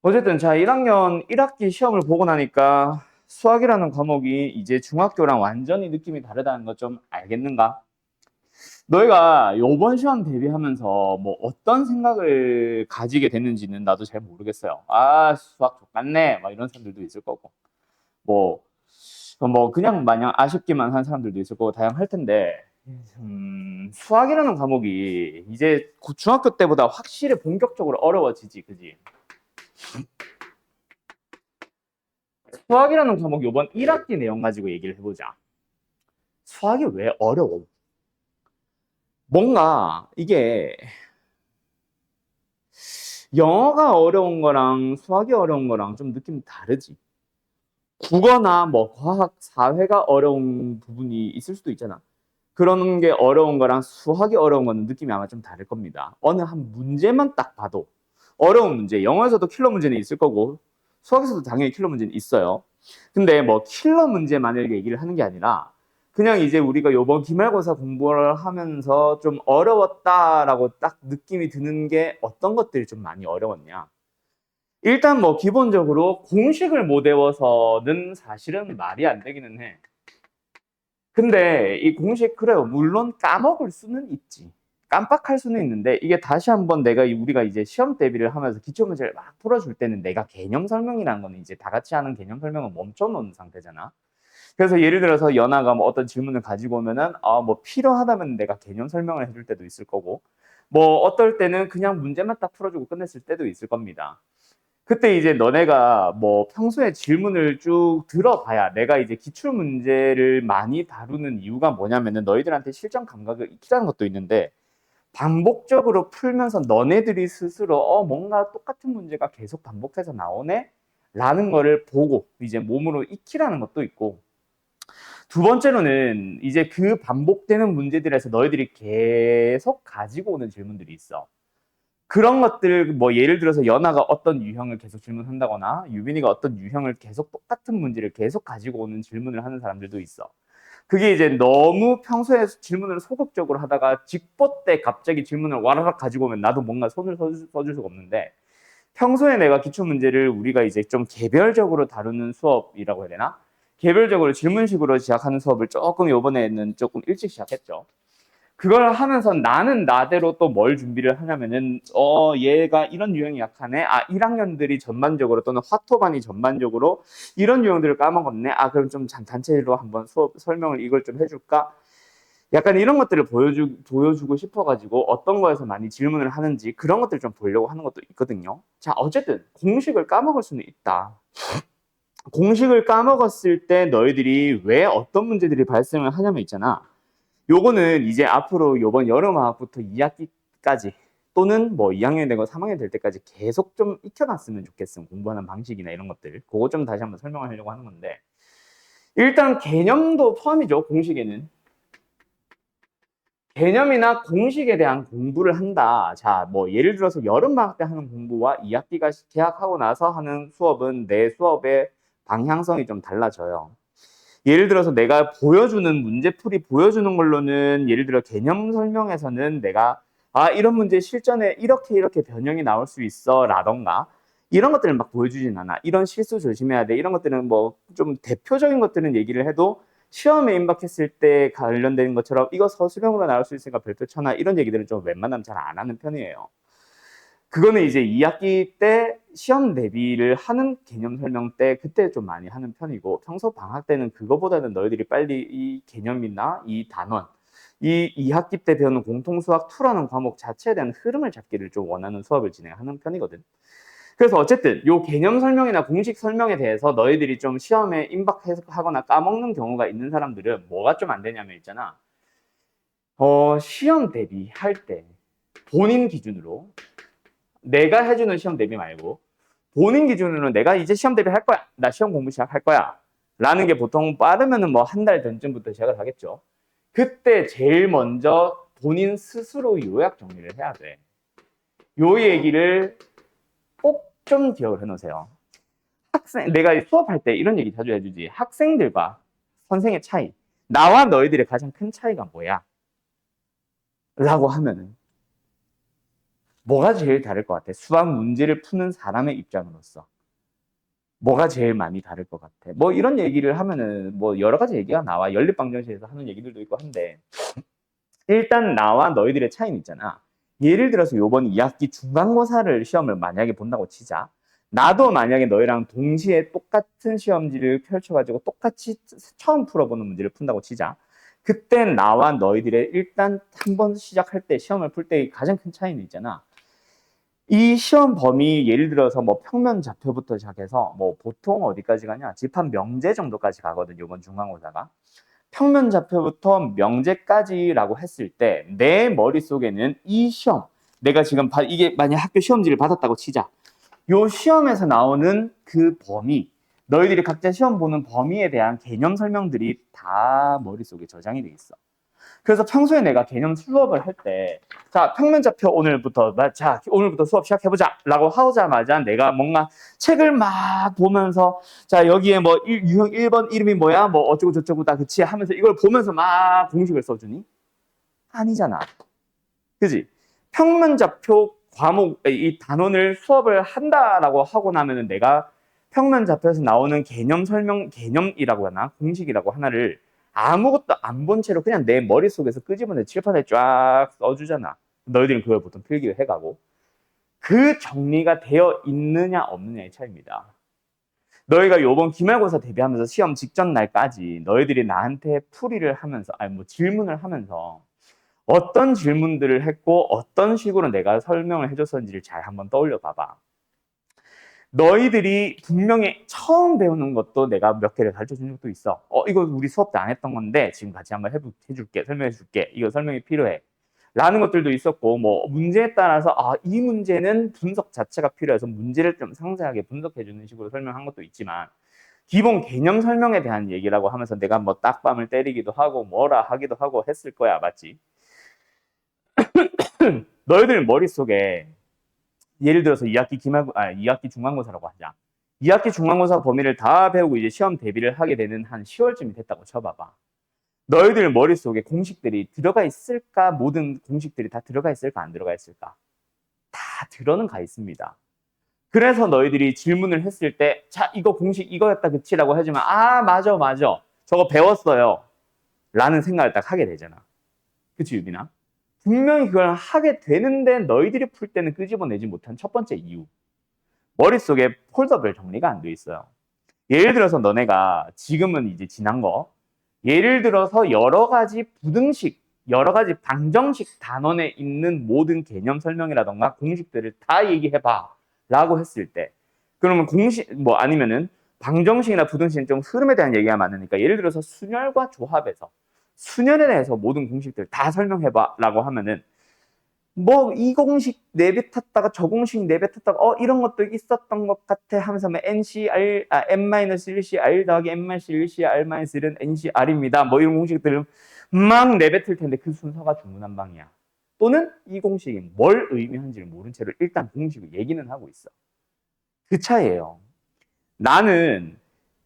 어쨌든 자 1학년 1학기 시험을 보고 나니까 수학이라는 과목이 이제 중학교랑 완전히 느낌이 다르다는 거 좀 알겠는가? 너희가 요번 시험 대비하면서 뭐 어떤 생각을 가지게 됐는지는 나도 잘 모르겠어요. 아, 수학 족같네. 막 이런 사람들도 있을 거고. 뭐, 뭐 그냥 마냥 아쉽기만 한 사람들도 있을 거고 다양할 텐데, 수학이라는 과목이 이제 중학교 때보다 확실히 본격적으로 어려워지지, 그지? 수학이라는 과목 요번 1학기 내용 가지고 얘기를 해보자. 수학이 왜 어려워? 뭔가 이게 영어가 어려운 거랑 수학이 어려운 거랑 좀 느낌이 다르지. 국어나 뭐 과학, 사회가 어려운 부분이 있을 수도 있잖아. 그런 게 어려운 거랑 수학이 어려운 거는 느낌이 아마 좀 다를 겁니다. 어느 한 문제만 딱 봐도 어려운 문제, 영어에서도 킬러 문제는 있을 거고 수학에서도 당연히 킬러 문제는 있어요. 근데 뭐 킬러 문제만을 얘기를 하는 게 아니라 그냥 이제 우리가 요번 기말고사 공부를 하면서 좀 어려웠다라고 딱 느낌이 드는 게 어떤 것들이 좀 많이 어려웠냐. 일단 뭐 기본적으로 공식을 못 외워서는 사실은 말이 안 되기는 해. 근데 이 공식 그래요. 물론 까먹을 수는 있지. 깜빡할 수는 있는데 이게 다시 한번 우리가 이제 시험 대비를 하면서 기출 문제를 막 풀어줄 때는 내가 개념 설명이라는 거는 이제 다 같이 하는 개념 설명을 멈춰놓은 상태잖아. 그래서 예를 들어서 연아가 뭐 어떤 질문을 가지고 오면은 뭐 필요하다면 내가 개념 설명을 해줄 때도 있을 거고 뭐 어떨 때는 그냥 문제만 딱 풀어주고 끝냈을 때도 있을 겁니다. 그때 이제 너네가 뭐 평소에 질문을 쭉 들어봐야 내가 이제 기출 문제를 많이 다루는 이유가 뭐냐면은 너희들한테 실전 감각을 익히라는 것도 있는데 반복적으로 풀면서 너네들이 스스로 뭔가 똑같은 문제가 계속 반복해서 나오네? 라는 거를 보고 이제 몸으로 익히라는 것도 있고 두 번째로는 이제 그 반복되는 문제들에서 너희들이 계속 가지고 오는 질문들이 있어. 그런 것들 뭐 예를 들어서 연아가 어떤 유형을 계속 질문한다거나 유빈이가 어떤 유형을 계속 똑같은 문제를 계속 가지고 오는 질문을 하는 사람들도 있어. 그게 이제 너무 평소에 질문을 소극적으로 하다가 직보 때 갑자기 질문을 와라락 가지고 오면 나도 뭔가 손을 써줄 수가 없는데 평소에 내가 기출 문제를 우리가 이제 좀 개별적으로 다루는 수업이라고 해야 되나? 개별적으로 질문식으로 시작하는 수업을 조금 이번에는 조금 일찍 시작했죠. 그걸 하면서 나는 나대로 또 뭘 준비를 하냐면은 얘가 이런 유형이 약하네. 1학년들이 전반적으로 또는 화토반이 전반적으로 이런 유형들을 까먹었네. 그럼 좀 단체로 한번 수업 설명을 이걸 좀 해줄까? 약간 이런 것들을 보여주고 싶어가지고 어떤 거에서 많이 질문을 하는지 그런 것들 좀 보려고 하는 것도 있거든요. 자, 어쨌든 공식을 까먹을 수는 있다. 공식을 까먹었을 때 너희들이 왜 어떤 문제들이 발생을 하냐면 있잖아. 요거는 이제 앞으로 요번 여름방학부터 2학기까지 또는 뭐 2학년이 되고 3학년 될 때까지 계속 좀 익혀놨으면 좋겠음. 공부하는 방식이나 이런 것들. 그거 좀 다시 한번 설명을 하려고 하는 건데 일단 개념도 포함이죠. 공식에는. 개념이나 공식에 대한 공부를 한다. 자, 뭐 예를 들어서 여름방학 때 하는 공부와 2학기가 개학하고 나서 하는 수업은 내 수업의 방향성이 좀 달라져요. 예를 들어서 내가 보여주는 문제풀이 보여주는 걸로는 예를 들어 개념 설명에서는 내가 이런 문제 실전에 이렇게 변형이 나올 수 있어 라던가 이런 것들을 막 보여주진 않아. 이런 실수 조심해야 돼. 이런 것들은 뭐 좀 대표적인 것들은 얘기를 해도 시험에 임박했을 때 관련된 것처럼 이거 서술형으로 나올 수 있으니까 별표 쳐놔 이런 얘기들은 좀 웬만하면 잘 안 하는 편이에요. 그거는 이제 2학기 때 시험 대비를 하는 개념 설명 때 그때 좀 많이 하는 편이고 평소 방학 때는 그거보다는 너희들이 빨리 이 개념이나 이 단원 이 2학기 때 배우는 공통수학 2라는 과목 자체에 대한 흐름을 잡기를 좀 원하는 수업을 진행하는 편이거든. 그래서 어쨌든 요 개념 설명이나 공식 설명에 대해서 너희들이 좀 시험에 임박하거나 까먹는 경우가 있는 사람들은 뭐가 좀 안 되냐면 있잖아. 시험 대비할 때 본인 기준으로 내가 해주는 시험 대비 말고 본인 기준으로 내가 이제 시험 대비할 거야. 나 시험 공부 시작할 거야. 라는 게 보통 빠르면은 뭐 한 달 전쯤부터 시작을 하겠죠. 그때 제일 먼저 본인 스스로 요약 정리를 해야 돼. 요 얘기를 꼭 좀 기억을 해놓으세요. 내가 수업할 때 이런 얘기 자주 해주지. 학생들과 선생의 차이. 나와 너희들의 가장 큰 차이가 뭐야? 라고 하면은 뭐가 제일 다를 것 같아? 수학 문제를 푸는 사람의 입장으로서. 뭐가 제일 많이 다를 것 같아? 뭐 이런 얘기를 하면은 뭐 여러 가지 얘기가 나와. 연립방정식에서 하는 얘기들도 있고 한데 일단 나와 너희들의 차이는 있잖아. 예를 들어서 요번 2학기 중간고사를 시험을 만약에 본다고 치자. 나도 만약에 너희랑 동시에 똑같은 시험지를 펼쳐가지고 똑같이 처음 풀어보는 문제를 푼다고 치자. 그때 나와 너희들의 일단 한번 시작할 때 시험을 풀 때 가장 큰 차이는 있잖아. 이 시험 범위 예를 들어서 뭐 평면 좌표부터 시작해서 뭐 보통 어디까지 가냐? 집합 명제 정도까지 가거든. 요번 중간고사가. 평면 좌표부터 명제까지라고 했을 때 내 머릿속에는 이 시험 내가 지금 이게 만약 학교 시험지를 받았다고 치자. 요 시험에서 나오는 그 범위 너희들이 각자 시험 보는 범위에 대한 개념 설명들이 다 머릿속에 저장이 돼 있어. 그래서 평소에 내가 개념 수업을 할 때, 자, 평면좌표 오늘부터 수업 시작해보자. 라고 하자마자 내가 뭔가 책을 막 보면서, 자, 여기에 뭐, 유형 1번 이름이 뭐야? 뭐, 어쩌고저쩌고 다 그치? 하면서 이걸 보면서 막 공식을 써주니? 아니잖아. 그지? 평면좌표 과목, 이 단원을 수업을 한다라고 하고 나면은 내가 평면좌표에서 나오는 개념이라고 하나? 공식이라고 하나를 아무것도 안 본 채로 그냥 내 머릿속에서 끄집어내 칠판에 쫙 써주잖아. 너희들은 그걸 보통 필기를 해가고. 그 정리가 되어 있느냐 없느냐의 차이입니다. 너희가 요번 기말고사 대비하면서 시험 직전 날까지 너희들이 나한테 풀이를 하면서, 아니 뭐 질문을 하면서 어떤 질문들을 했고 어떤 식으로 내가 설명을 해줬었는지를 잘 한번 떠올려 봐봐. 너희들이 분명히 처음 배우는 것도 내가 몇 개를 가르쳐 준 적도 있어. 이거 우리 수업 때 안 했던 건데 지금 같이 한번 해줄게. 설명해 줄게. 이거 설명이 필요해. 라는 것들도 있었고, 뭐, 문제에 따라서, 이 문제는 분석 자체가 필요해서 문제를 좀 상세하게 분석해 주는 식으로 설명한 것도 있지만, 기본 개념 설명에 대한 얘기라고 하면서 내가 뭐 딱밤을 때리기도 하고, 뭐라 하기도 하고 했을 거야. 맞지? 너희들 머릿속에 예를 들어서 2학기 중간고사라고 하자. 2학기 중간고사 범위를 다 배우고 이제 시험 대비를 하게 되는 한 10월쯤이 됐다고 쳐봐봐. 너희들 머릿속에 공식들이 들어가 있을까? 모든 공식들이 다 들어가 있을까? 안 들어가 있을까? 다 들어는 가 있습니다. 그래서 너희들이 질문을 했을 때, 자, 이거 공식 이거였다, 그치라고 하지만, 맞아. 저거 배웠어요. 라는 생각을 딱 하게 되잖아. 그치, 유빈아? 분명히 그걸 하게 되는데 너희들이 풀 때는 끄집어내지 못한 첫 번째 이유. 머릿속에 폴더별 정리가 안 돼 있어요. 예를 들어서 너네가 지금은 이제 지난 거, 예를 들어서 여러 가지 방정식 단원에 있는 모든 개념 설명이라던가 공식들을 다 얘기해봐 라고 했을 때, 그러면 아니면은 방정식이나 부등식은 좀 흐름에 대한 얘기가 많으니까 예를 들어서 순열과 조합에서 순열에 대해서 모든 공식들 다 설명해봐 라고 하면은 뭐 이 공식 내뱉었다가 저 공식 내뱉었다가 이런 것도 있었던 것 같아 하면서 뭐 NCR, N-1CR 더하기 N-1CR-1은 NCR입니다. 뭐 이런 공식들을 막 내뱉을 텐데 그 순서가 중구난방이야. 또는 이 공식이 뭘 의미하는지를 모른 채로 일단 공식을 얘기는 하고 있어. 그 차이예요. 나는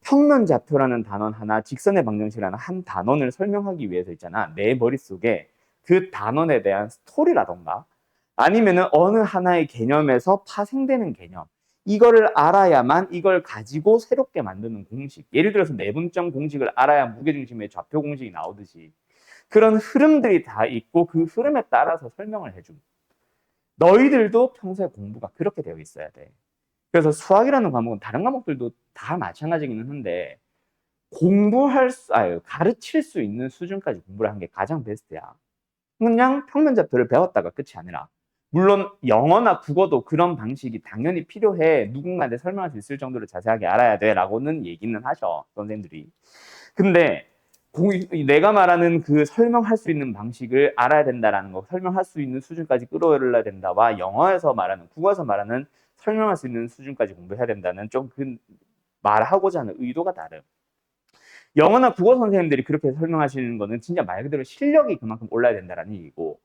평면좌표라는 단원 하나, 직선의 방정식이라는 한 단원을 설명하기 위해서 있잖아. 내 머릿속에 그 단원에 대한 스토리라던가 아니면은 어느 하나의 개념에서 파생되는 개념. 이거를 알아야만 이걸 가지고 새롭게 만드는 공식. 예를 들어서 내분점 공식을 알아야 무게중심의 좌표 공식이 나오듯이 그런 흐름들이 다 있고 그 흐름에 따라서 설명을 해줌. 너희들도 평소에 공부가 그렇게 되어 있어야 돼. 그래서 수학이라는 과목은 다른 과목들도 다 마찬가지기는 한데 가르칠 수 있는 수준까지 공부를 한 게 가장 베스트야. 그냥 평면좌표를 배웠다가 끝이 아니라 물론 영어나 국어도 그런 방식이 당연히 필요해. 누군가한테 설명할 수 있을 정도로 자세하게 알아야 돼 라고는 얘기는 하셔 선생님들이. 근데 내가 말하는 그 설명할 수 있는 방식을 알아야 된다라는 거, 설명할 수 있는 수준까지 끌어올려야 된다와 영어에서 말하는, 국어에서 말하는 설명할 수 있는 수준까지 공부해야 된다는 좀 그 말하고자 하는 의도가 다름. 영어나 국어 선생님들이 그렇게 설명하시는 거는 진짜 말 그대로 실력이 그만큼 올라야 된다는 얘기고,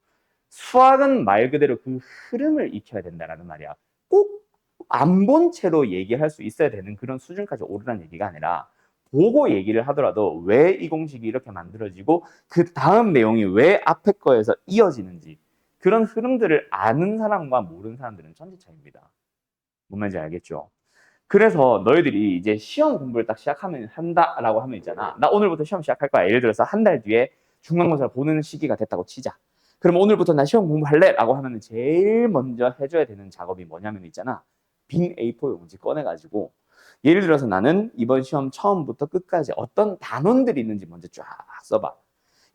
수학은 말 그대로 그 흐름을 익혀야 된다는 말이야. 꼭 안 본 채로 얘기할 수 있어야 되는 그런 수준까지 오르라는 얘기가 아니라 보고 얘기를 하더라도 왜 이 공식이 이렇게 만들어지고 그 다음 내용이 왜 앞에 거에서 이어지는지 그런 흐름들을 아는 사람과 모르는 사람들은 천지 차이입니다. 뭔 말인지 알겠죠? 그래서 너희들이 이제 시험 공부를 딱 시작하면 한다라고 하면 있잖아. 나 오늘부터 시험 시작할 거야. 예를 들어서 한 달 뒤에 중간고사를 보는 시기가 됐다고 치자. 그럼 오늘부터 나 시험 공부할래? 라고 하면 제일 먼저 해줘야 되는 작업이 뭐냐면 있잖아. 빈 A4 용지 꺼내가지고 예를 들어서 나는 이번 시험 처음부터 끝까지 어떤 단원들이 있는지 먼저 쫙 써봐.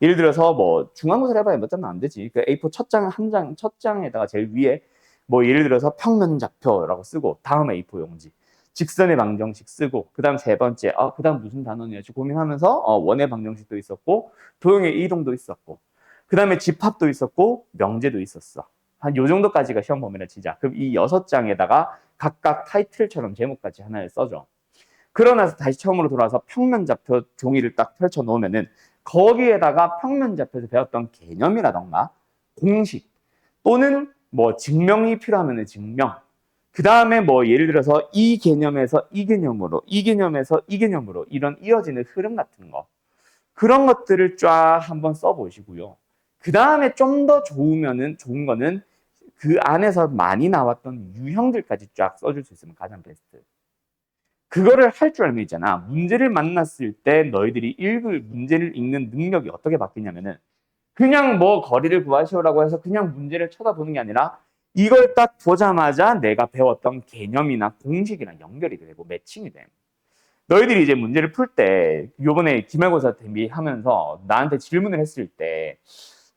예를 들어서 뭐 중간고사를 해봐야 몇 장은 안 되지. 그 A4 첫 장 한 장, 첫 장에다가 제일 위에 뭐 예를 들어서 평면좌표라고 쓰고 다음 A4 용지. 직선의 방정식 쓰고 그다음 세 번째 그다음 무슨 단원이었지 고민하면서 원의 방정식도 있었고 도형의 이동도 있었고 그다음에 집합도 있었고 명제도 있었어. 한 요 정도까지가 시험 범위를 치자. 그럼 이 6장에다가 각각 타이틀처럼 제목까지 하나를 써줘. 그러나서 다시 처음으로 돌아와서 평면좌표 종이를 딱 펼쳐 놓으면은 거기에다가 평면좌표에서 배웠던 개념이라던가 공식 또는 뭐 증명이 필요하면 증명 그 다음에 뭐 예를 들어서 이 개념에서 이 개념으로 이 개념에서 이 개념으로 이런 이어지는 흐름 같은 거 그런 것들을 쫙 한번 써보시고요. 그 다음에 좀 더 좋은 거는 그 안에서 많이 나왔던 유형들까지 쫙 써줄 수 있으면 가장 베스트. 그거를 할 줄 알면 있잖아. 문제를 만났을 때 너희들이 문제를 읽는 능력이 어떻게 바뀌냐면은 그냥 뭐 거리를 구하시오라고 해서 그냥 문제를 쳐다보는 게 아니라 이걸 딱 보자마자 내가 배웠던 개념이나 공식이랑 연결이 되고 매칭이 돼. 너희들이 이제 문제를 풀 때 요번에 기말고사 대비하면서 나한테 질문을 했을 때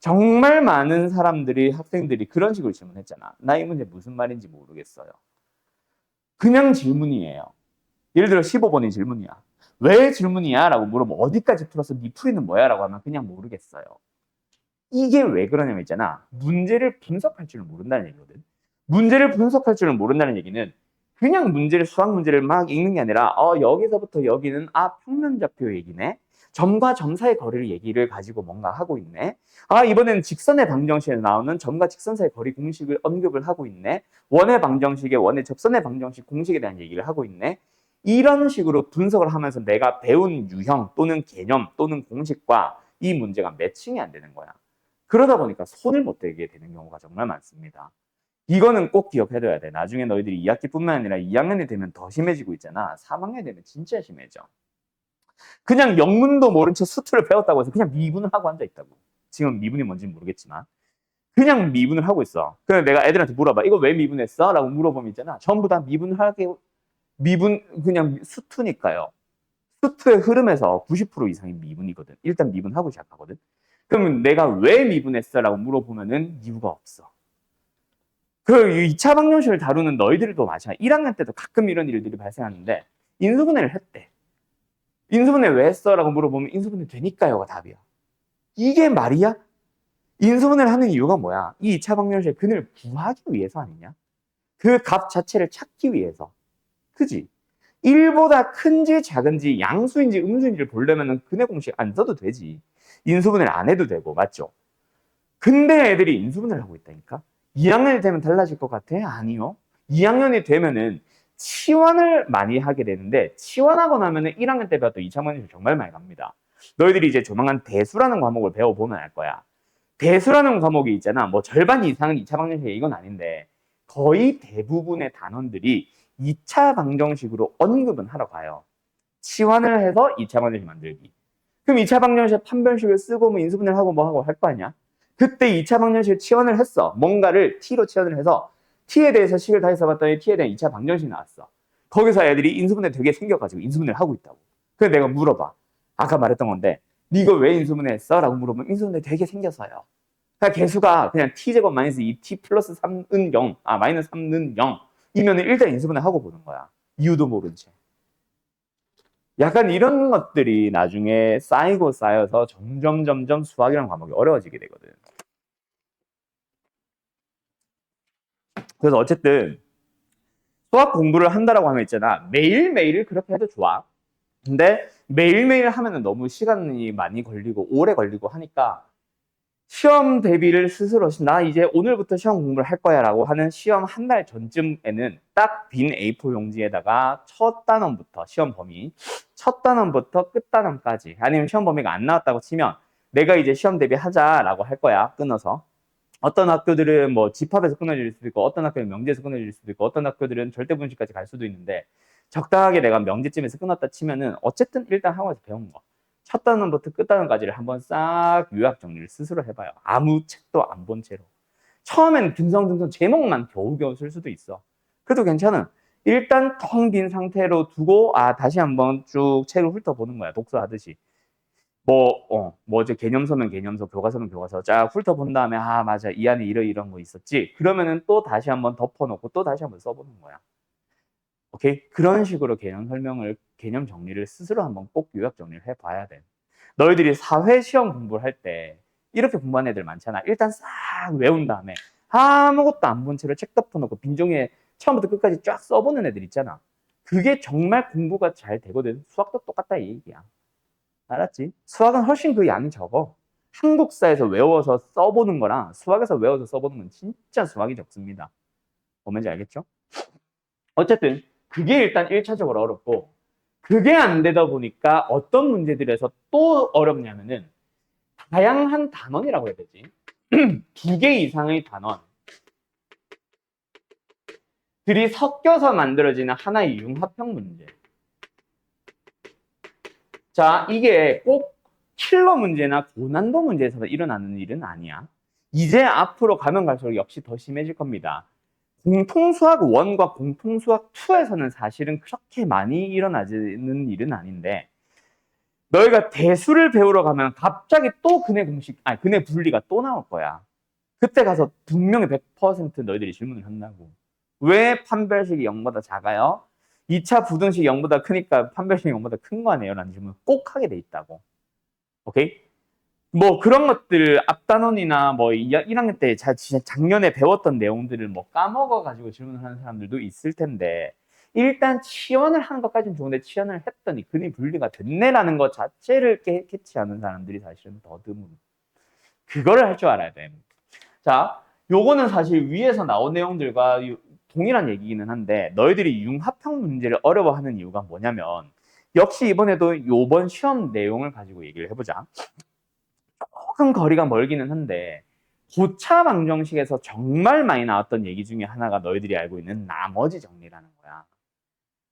정말 많은 사람들이 학생들이 그런 식으로 질문했잖아. 나 이 문제 무슨 말인지 모르겠어요. 그냥 질문이에요. 예를 들어 15번이 질문이야. 왜 질문이야? 라고 물어보면 어디까지 풀어서 네 풀이는 뭐야? 라고 하면 그냥 모르겠어요. 이게 왜 그러냐면 있잖아. 문제를 분석할 줄을 모른다는 얘기거든. 문제를 분석할 줄을 모른다는 얘기는 그냥 수학 문제를 막 읽는 게 아니라 여기서부터 여기는 평면좌표 얘기네. 점과 점 사이의 거리를 얘기를 가지고 뭔가 하고 있네. 이번에는 직선의 방정식에 나오는 점과 직선 사이의 거리 공식을 언급을 하고 있네. 원의 방정식에 원의 접선의 방정식 공식에 대한 얘기를 하고 있네. 이런 식으로 분석을 하면서 내가 배운 유형 또는 개념 또는 공식과 이 문제가 매칭이 안 되는 거야. 그러다 보니까 손을 못 대게 되는 경우가 정말 많습니다. 이거는 꼭 기억해둬야 돼. 나중에 너희들이 2학기뿐만 아니라 2학년이 되면 더 심해지고 있잖아. 3학년이 되면 진짜 심해져. 그냥 영문도 모른 채 수투를 배웠다고 해서 그냥 미분을 하고 앉아있다고. 지금 미분이 뭔지는 모르겠지만. 그냥 미분을 하고 있어. 그래서 내가 애들한테 물어봐. 이거 왜 미분했어? 라고 물어보면 있잖아. 전부 다 미분 그냥 수투니까요. 수투의 흐름에서 90% 이상이 미분이거든. 일단 미분하고 시작하거든. 그러면 내가 왜 미분했어? 라고 물어보면은 이유가 없어. 그 2차 방정식을 다루는 너희들도 마찬가지야. 1학년 때도 가끔 이런 일들이 발생하는데 인수분해를 했대. 인수분해 왜 했어? 라고 물어보면 인수분해 되니까요가 답이야. 이게 말이야? 인수분해를 하는 이유가 뭐야? 이 2차 방정식의 근을 구하기 위해서 아니냐? 그 값 자체를 찾기 위해서. 그지? 1보다 큰지 작은지 양수인지 음수인지를 보려면 근의 공식 안 써도 되지. 인수분해를 안 해도 되고 맞죠? 근데 애들이 인수분해를 하고 있다니까? 2학년이 되면 달라질 것 같아? 아니요. 2학년이 되면은 치환을 많이 하게 되는데 치환하고 나면은 1학년 때 배웠던 2차 방정식 정말 많이 갑니다. 너희들이 이제 조만간 대수라는 과목을 배워보면 알 거야. 대수라는 과목이 있잖아. 뭐 절반 이상은 2차 방정식이 이건 아닌데 거의 대부분의 단원들이 2차 방정식으로 언급은 하러 가요. 치환을 해서 2차 방정식 만들기. 그럼 2차 방정식 판별식을 쓰고 뭐 인수분해를 하고 뭐 하고 할 거 아니야? 그때 2차 방정식을 치환을 했어. 뭔가를 t로 치환을 해서 t에 대해서 식을 다시 써봤더니 t에 대한 2차 방정식이 나왔어. 거기서 애들이 인수분해 되게 생겨가지고 인수분해를 하고 있다고. 그래서 내가 물어봐. 아까 말했던 건데 네 이거 왜 인수분해 했어? 라고 물어보면 인수분해 되게 생겨서요. 그러니까 개수가 그냥 t제곱 마이너스 2t 플러스 3은 0, 마이너스 3는 0 이면은 일단 인수분해 하고 보는 거야. 이유도 모른 채. 약간 이런 것들이 나중에 쌓이고 쌓여서 점점 수학이라는 과목이 어려워지게 되거든. 그래서 어쨌든 수학 공부를 한다라고 하면 있잖아. 매일매일 그렇게 해도 좋아. 근데 매일매일 하면은 너무 시간이 많이 걸리고 오래 걸리고 하니까 시험 대비를 스스로 나 이제 오늘부터 시험 공부를 할 거야 라고 하는 시험 한 달 전쯤에는 딱 빈 A4 용지에다가 첫 단원부터 시험 범위 첫 단원부터 끝 단원까지 아니면 시험 범위가 안 나왔다고 치면 내가 이제 시험 대비하자 라고 할 거야 끊어서 어떤 학교들은 뭐 집합에서 끊어질 수도 있고, 어떤 학교는 명제에서 끊어질 수도 있고, 어떤 학교들은 절대분식까지 갈 수도 있는데, 적당하게 내가 명제쯤에서 끊었다 치면은 어쨌든 일단 학원에서 배운 거 첫 단원부터 끝 단원까지를 한번 싹 요약 정리를 스스로 해봐요. 아무 책도 안 본 채로. 처음엔 듬성듬성 제목만 겨우겨우 쓸 수도 있어. 그래도 괜찮아. 일단 텅 빈 상태로 두고 다시 한번 쭉 책을 훑어보는 거야. 독서하듯이. 뭐죠? 개념서면 개념서, 교과서면 교과서 쫙 훑어본 다음에 맞아. 이 안에 이런 거 있었지. 그러면은 또 다시 한번 덮어놓고 또 다시 한번 써보는 거야. 오케이? 그런 식으로 개념 정리를 스스로 한번 꼭 요약 정리를 해봐야 돼. 너희들이 사회 시험 공부를 할 때 이렇게 공부하는 애들 많잖아. 일단 싹 외운 다음에 아무것도 안 본 채로 책 덮어놓고 빈종이에 처음부터 끝까지 쫙 써보는 애들 있잖아. 그게 정말 공부가 잘 되거든. 수학도 똑같다 이 얘기야. 알았지? 수학은 훨씬 그 양이 적어. 한국사에서 외워서 써보는 거랑 수학에서 외워서 써보는 건 진짜 수학이 적습니다. 뭔지 알겠죠? 어쨌든 그게 일단 1차적으로 어렵고, 그게 안 되다 보니까 어떤 문제들에서 또 어렵냐면은 다양한 단원이라고 해야 되지. 2개 이상의 단원들이 섞여서 만들어지는 하나의 융합형 문제. 자, 이게 꼭 킬러 문제나 고난도 문제에서 일어나는 일은 아니야. 이제 앞으로 가면 갈수록 역시 더 심해질 겁니다. 공통수학 1과 공통수학 2에서는 사실은 그렇게 많이 일어나지는 일은 아닌데, 너희가 대수를 배우러 가면 갑자기 또 근해 분리가 또 나올 거야. 그때 가서 분명히 100% 너희들이 질문을 한다고. 왜 판별식이 0보다 작아요? 2차 부등식이 0보다 크니까 판별식이 0보다 큰 거 아니에요? 라는 질문을 꼭 하게 돼 있다고. 오케이? 뭐 그런 것들 앞단원이나 뭐 1학년 때 작년에 배웠던 내용들을 뭐 까먹어가지고 질문을 하는 사람들도 있을 텐데, 일단 치환을 하는 것까지는 좋은데 치환을 했더니 근이 분리가 됐네라는 것 자체를 캐치하는 사람들이 사실은 더 드문. 그거를 할 줄 알아야 돼. 자, 요거는 사실 위에서 나온 내용들과 동일한 얘기기는 한데, 너희들이 융합형 문제를 어려워하는 이유가 뭐냐면, 역시 이번에도 요번 시험 내용을 가지고 얘기를 해보자. 조금 거리가 멀기는 한데, 고차 방정식에서 정말 많이 나왔던 얘기 중에 하나가 너희들이 알고 있는 나머지 정리라는 거야.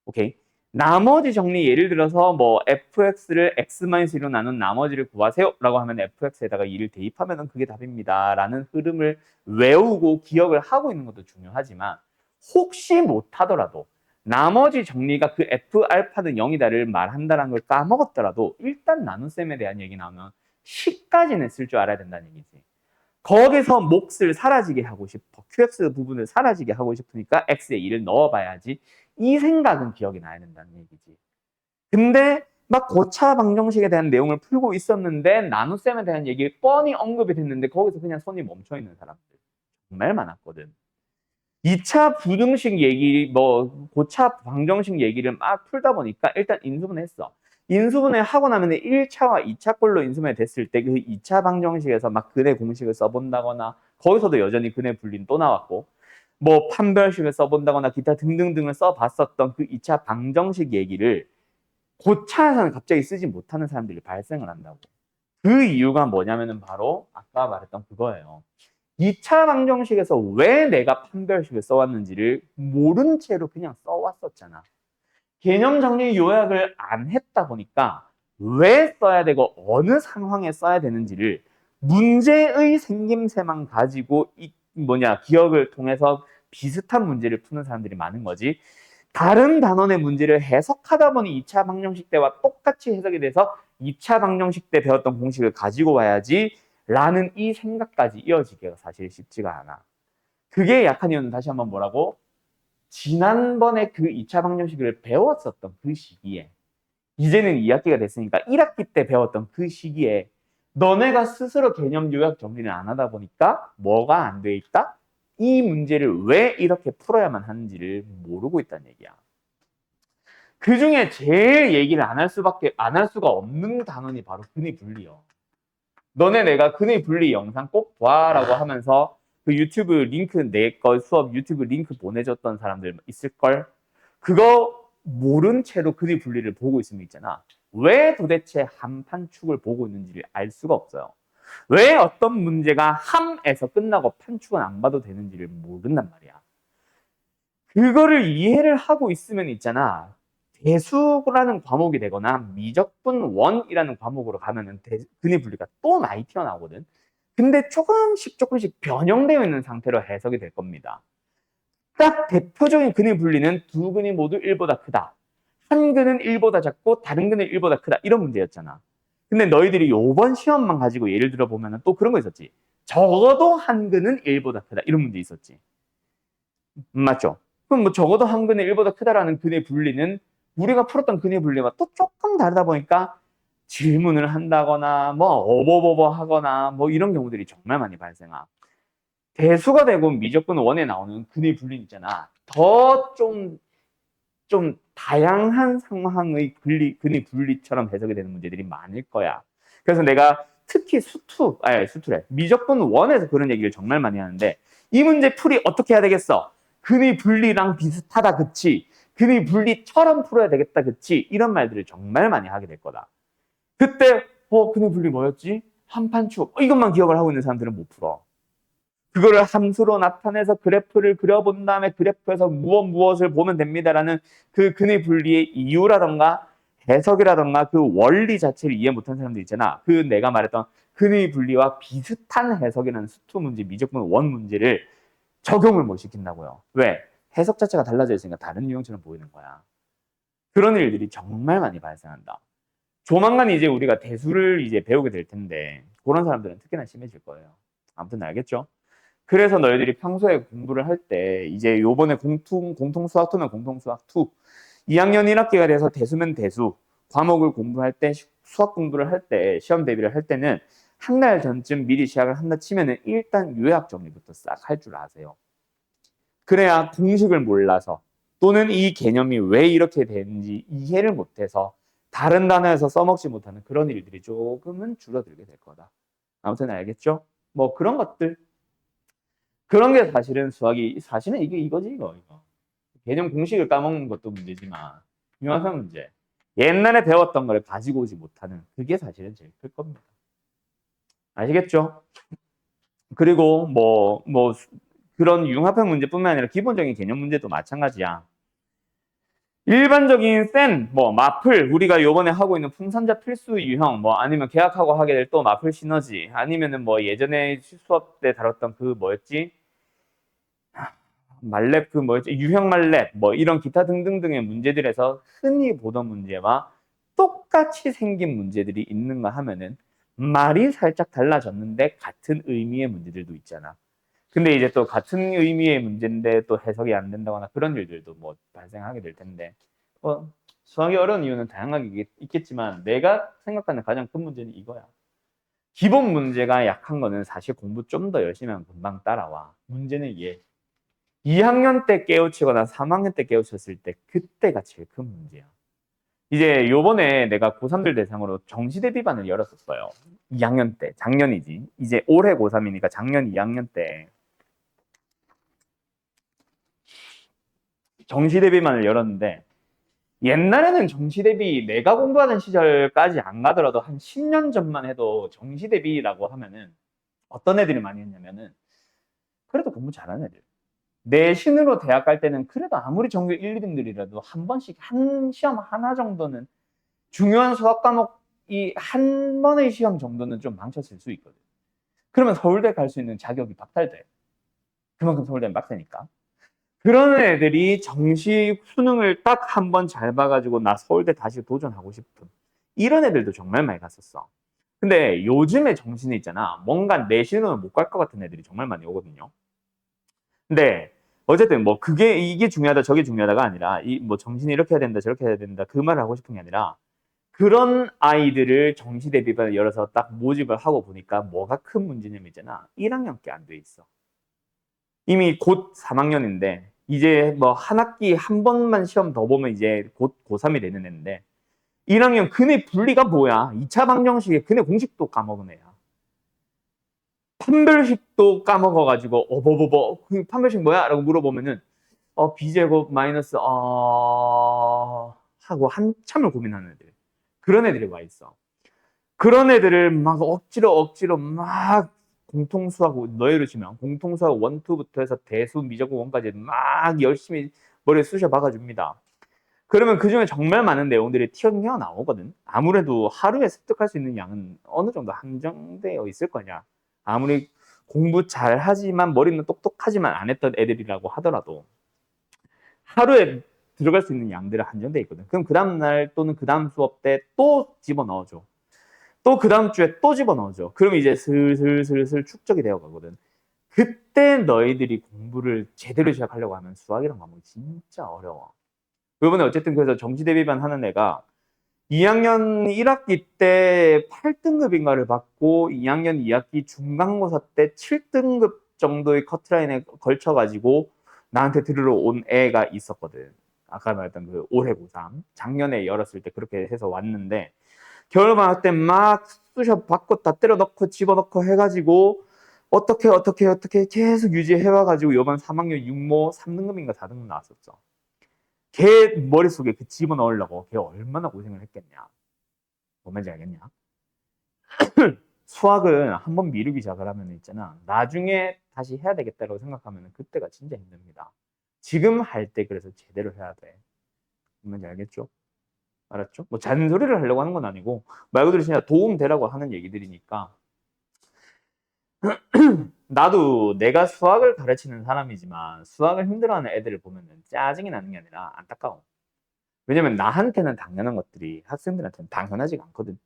오케이? 나머지 정리, 예를 들어서 뭐 fx를 x-1로 나눈 나머지를 구하세요 라고 하면 fx에다가 2를 대입하면 그게 답입니다 라는 흐름을 외우고 기억을 하고 있는 것도 중요하지만, 혹시 못하더라도 나머지 정리가 그 f알파는 0이다를 말한다는 걸 까먹었더라도 일단 나눗셈에 대한 얘기 나오면 10까지는 쓸 줄 알아야 된다는 얘기지. 거기서 몫을 사라지게 하고 싶어. QX 부분을 사라지게 하고 싶으니까 X에 2를 넣어봐야지. 이 생각은 기억이 나야 된다는 얘기지. 근데 막 고차 방정식에 대한 내용을 풀고 있었는데 나눗셈에 대한 얘기 뻔히 언급이 됐는데 거기서 그냥 손이 멈춰있는 사람들 정말 많았거든. 2차 부등식 얘기, 뭐 고차 방정식 얘기를 막 풀다 보니까 일단 인수분 했어. 인수분해 하고 나면 1차와 2차 꼴로 인수분해 됐을 때 그 2차 방정식에서 막 근해 공식을 써본다거나, 거기서도 여전히 근해 분리는 또 나왔고, 뭐 판별식을 써본다거나 기타 등등등을 써봤었던 그 2차 방정식 얘기를 고차에서는 갑자기 쓰지 못하는 사람들이 발생을 한다고. 그 이유가 뭐냐면은 바로 아까 말했던 그거예요. 2차 방정식에서 왜 내가 판별식을 써왔는지를 모른 채로 그냥 써왔었잖아. 개념 정리 요약을 안 했다 보니까 왜 써야 되고 어느 상황에 써야 되는지를 문제의 생김새만 가지고 기억을 통해서 비슷한 문제를 푸는 사람들이 많은 거지. 다른 단원의 문제를 해석하다 보니 2차 방정식 때와 똑같이 해석이 돼서 2차 방정식 때 배웠던 공식을 가지고 와야지 라는 이 생각까지 이어지기가 사실 쉽지가 않아. 그게 약한 이유는 다시 한번 뭐라고? 지난번에 그 2차 방정식을 배웠었던 그 시기에, 이제는 2학기가 됐으니까 1학기 때 배웠던 그 시기에 너네가 스스로 개념 요약 정리를 안 하다 보니까 뭐가 안 돼 있다? 이 문제를 왜 이렇게 풀어야만 하는지를 모르고 있다는 얘기야. 그 중에 제일 얘기를 안 할 수가 없는 단원이 바로 근의 분리요. 너네 내가 근의 분리 영상 꼭 봐라고 하면서 그 유튜브 링크, 내 거 수업 유튜브 링크 보내줬던 사람들 있을걸? 그거 모른 채로 근의 분리를 보고 있으면 있잖아. 왜 도대체 한판 축을 보고 있는지를 알 수가 없어요. 왜 어떤 문제가 함에서 끝나고 판축은 안 봐도 되는지를 모른단 말이야. 그거를 이해를 하고 있으면 있잖아. 대수라는 과목이 되거나 미적분 원이라는 과목으로 가면은 근의 분리가 또 많이 튀어나오거든. 근데 조금씩 변형되어 있는 상태로 해석이 될 겁니다. 딱 대표적인 근의 분리는 두 근이 모두 1보다 크다. 한 근은 1보다 작고 다른 근은 1보다 크다. 이런 문제였잖아. 근데 너희들이 요번 시험만 가지고 예를 들어 보면 또 그런 거 있었지. 적어도 한 근은 1보다 크다. 이런 문제 있었지. 맞죠? 그럼 뭐 적어도 한 근의 1보다 크다라는 근의 분리는 우리가 풀었던 근의 분리와 또 조금 다르다 보니까 질문을 한다거나 뭐 어버버버 하거나 뭐 이런 경우들이 정말 많이 발생하. 대수가 되고 미적분 원에 나오는 근의 분리 있잖아. 더 좀 다양한 상황의 근의 분리처럼 해석이 되는 문제들이 많을 거야. 그래서 내가 특히 수투래. 미적분 원에서 그런 얘기를 정말 많이 하는데 이 문제 풀이 어떻게 해야 되겠어? 근의 분리랑 비슷하다, 그치? 근의 분리처럼 풀어야 되겠다, 그치? 이런 말들을 정말 많이 하게 될 거다. 그때 근의 분리 뭐였지? 한판축. 이것만 기억을 하고 있는 사람들은 못 풀어. 그거를 함수로 나타내서 그래프를 그려본 다음에 그래프에서 무엇을 보면 됩니다라는 그 근의 분리의 이유라던가 해석이라던가 그 원리 자체를 이해 못한 사람들 있잖아. 그 내가 말했던 근의 분리와 비슷한 해석이라는 수투 문제, 미적분 원 문제를 적용을 못 시킨다고요. 왜? 해석 자체가 달라져 있으니까 다른 유형처럼 보이는 거야. 그런 일들이 정말 많이 발생한다. 조만간 이제 우리가 대수를 이제 배우게 될 텐데 그런 사람들은 특히나 심해질 거예요. 아무튼 알겠죠? 그래서 너희들이 평소에 공부를 할 때 이제 요번에 공통 수학2면 공통 수학2 2학년 1학기가 돼서 대수면 대수 과목을 공부할 때 수학 공부를 할 때 시험 대비를 할 때는 한 달 전쯤 미리 시작을 한다 치면은 일단 요약 정리부터 싹 할 줄 아세요. 그래야 공식을 몰라서 또는 이 개념이 왜 이렇게 되는지 이해를 못해서 다른 단어에서 써먹지 못하는 그런 일들이 조금은 줄어들게 될 거다. 아무튼 알겠죠? 뭐 그런 것들. 그런 게 사실은 수학이 사실은 이게 이거지 이거. 개념 공식을 까먹는 것도 문제지만 유형학습 문제. 옛날에 배웠던 걸 가지고 오지 못하는 그게 사실은 제일 클 겁니다. 아시겠죠? 그리고 뭐 그런 융합형 문제뿐만 아니라 기본적인 개념 문제도 마찬가지야. 일반적인 센, 마플, 우리가 요번에 하고 있는 풍선자 필수 유형, 아니면 계약하고 하게 될 또 마플 시너지, 아니면은 예전에 수업 때 다뤘던 그 뭐였지? 말렙 그 뭐였지? 유형 말렙, 이런 기타 등등등의 문제들에서 흔히 보던 문제와 똑같이 생긴 문제들이 있는가 하면은 말이 살짝 달라졌는데 같은 의미의 문제들도 있잖아. 근데 이제 또 같은 의미의 문제인데 또 해석이 안 된다거나 그런 일들도 발생하게 될 텐데 수학이 어려운 이유는 다양하게 있겠지만 내가 생각하는 가장 큰 문제는 이거야. 기본 문제가 약한 거는 사실 공부 좀 더 열심히 하면 금방 따라와. 문제는 얘. 2학년 때 깨우치거나 3학년 때 깨우쳤을 때 그때가 제일 큰 문제야. 이제 요번에 내가 고3들 대상으로 정시대비반을 열었었어요. 2학년 때, 작년이지. 이제 올해 고3이니까 작년 2학년 때 정시대비반을 열었는데 옛날에는 정시대비 내가 공부하던 시절까지 안 가더라도 한 10년 전만 해도 정시대비라고 하면은 어떤 애들이 많이 했냐면은 그래도 공부 잘하는 애들. 내신으로 대학 갈 때는 그래도 아무리 전교 1, 2등들이라도 한 번씩 한 시험 하나 정도는 중요한 수학 과목이 한 번의 시험 정도는 좀 망쳤을 수 있거든. 그러면 서울대 갈 수 있는 자격이 박탈돼. 그만큼 서울대는 빡세니까. 그런 애들이 정시 수능을 딱 한 번 잘 봐가지고 나 서울대 다시 도전하고 싶은 이런 애들도 정말 많이 갔었어. 근데 요즘에 정시는 있잖아. 뭔가 내신으로 못 갈 것 같은 애들이 정말 많이 오거든요. 근데 어쨌든 이게 중요하다 저게 중요하다가 아니라 정신이 이렇게 해야 된다 저렇게 해야 된다 그 말을 하고 싶은 게 아니라 그런 아이들을 정시 대비반을 열어서 딱 모집을 하고 보니까 뭐가 큰 문제냐면 있잖아. 1학년께 안 돼 있어. 이미 곧 3학년인데 이제 한 학기 한 번만 시험 더 보면 이제 곧 고3이 되는 애인데 1학년 근의 분리가 뭐야? 2차 방정식의 근의 공식도 까먹은 애야. 판별식도 까먹어가지고 그 판별식 뭐야? 라고 물어보면은 b제곱 마이너스 하고 한참을 고민하는 애들. 그런 애들이 와 있어. 그런 애들을 막 억지로 막 공통수학, 너희로 치면 공통수학 원투부터 해서 대수, 미적분 원까지 막 열심히 머리에 쑤셔 박아줍니다. 그러면 그 중에 정말 많은 내용들이 튀어나오거든. 아무래도 하루에 습득할 수 있는 양은 어느 정도 한정되어 있을 거냐. 아무리 공부 잘 하지만 머리는 똑똑하지만 안 했던 애들이라고 하더라도 하루에 들어갈 수 있는 양들은 한정돼 있거든. 그럼 그 다음날 또는 그 다음 수업 때 또 집어넣어줘. 또 그 다음 주에 또 집어넣어줘. 그럼 이제 슬슬 축적이 되어 가거든. 그때 너희들이 공부를 제대로 시작하려고 하면 수학이란 과목이 진짜 어려워. 이번에 어쨌든 그래서 정시대비반 하는 애가 2학년 1학기 때 8등급인가를 받고 2학년 2학기 중간고사 때 7등급 정도의 커트라인에 걸쳐가지고 나한테 들으러 온 애가 있었거든. 아까 말했던 그 올해 고3. 작년에 열었을 때 그렇게 해서 왔는데 겨울방학 때 막 쑤셔 받고 다 때려 넣고 집어넣고 해가지고 어떻게 계속 유지해와가지고 이번 3학년 6모 3등급인가 4등급 나왔었죠. 걔 머릿속에 그 집어넣으려고 걔 얼마나 고생을 했겠냐. 뭔 말인지 알겠냐? 수학은 한번 미루기 시작을 하면 있잖아. 나중에 다시 해야 되겠다고 생각하면 그때가 진짜 힘듭니다. 지금 할 때 그래서 제대로 해야 돼. 뭔 말인지 알겠죠? 알았죠? 뭐 잔소리를 하려고 하는 건 아니고 말 그대로 진짜 도움 되라고 하는 얘기들이니까 나도 내가 수학을 가르치는 사람이지만 수학을 힘들어하는 애들을 보면 짜증이 나는 게 아니라 안타까워. 왜냐면 나한테는 당연한 것들이 학생들한테는 당연하지가 않거든.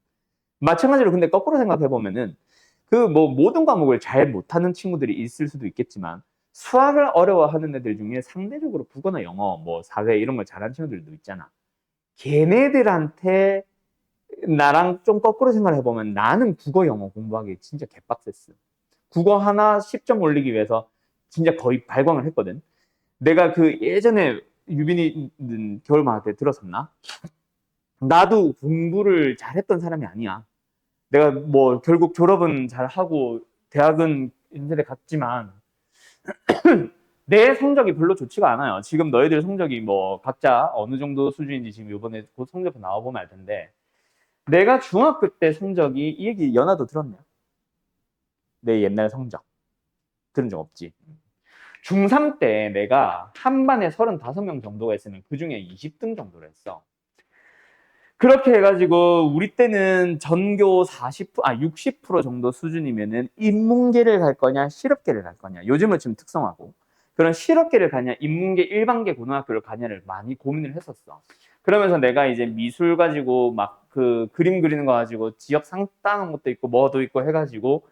마찬가지로 근데 거꾸로 생각해 보면은 그 뭐 모든 과목을 잘 못하는 친구들이 있을 수도 있겠지만 수학을 어려워하는 애들 중에 상대적으로 국어나 영어, 뭐 사회 이런 걸 잘하는 친구들도 있잖아. 걔네들한테 나랑 좀 거꾸로 생각을 해보면 나는 국어, 영어 공부하기 진짜 개빡셌어. 국어 하나 10점 올리기 위해서 진짜 거의 발광을 했거든. 내가 그 예전에 유빈이 겨울방학 때 들었었나? 나도 공부를 잘했던 사람이 아니야. 내가 뭐 결국 졸업은 잘하고 대학은 인쇄대 갔지만 내 성적이 별로 좋지가 않아요. 지금 너희들 성적이 뭐 각자 어느 정도 수준인지 지금 이번에 곧 성적표 나와보면 알 텐데 내가 중학교 때 성적이 이 얘기 연하도 들었냐? 내 옛날 성적 들은 적 없지. 중3 때 내가 한 반에 35명 정도가 있으면 그 중에 20등 정도를 했어. 그렇게 해가지고 우리 때는 전교 60% 정도 수준이면은 인문계를 갈 거냐 실업계를 갈 거냐 요즘은 지금 특성화고 그런 실업계를 가냐 인문계 일반계 고등학교를 가냐를 많이 고민을 했었어. 그러면서 내가 이제 미술 가지고 막 그 그림 그리는 거 가지고 지역상 따는 것도 있고 뭐도 있고 해가지고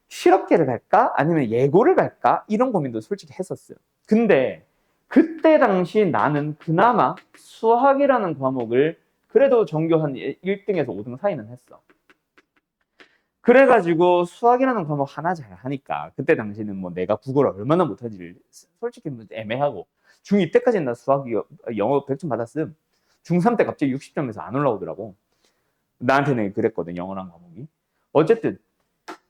실업계를 갈까 아니면 예고를 갈까 이런 고민도 솔직히 했었어요. 근데 그때 당시 나는 그나마 수학이라는 과목을 그래도 전교 한 1등에서 5등 사이는 했어. 그래가지고 수학이라는 과목 하나 잘 하니까 그때 당시는 뭐 내가 국어를 얼마나 못하지를 솔직히 애매하고 중2 때까지는 나 수학 영어 100점 받았음. 중3 때 갑자기 60점에서 안 올라오더라고. 나한테는 그랬거든 영어란 과목이. 어쨌든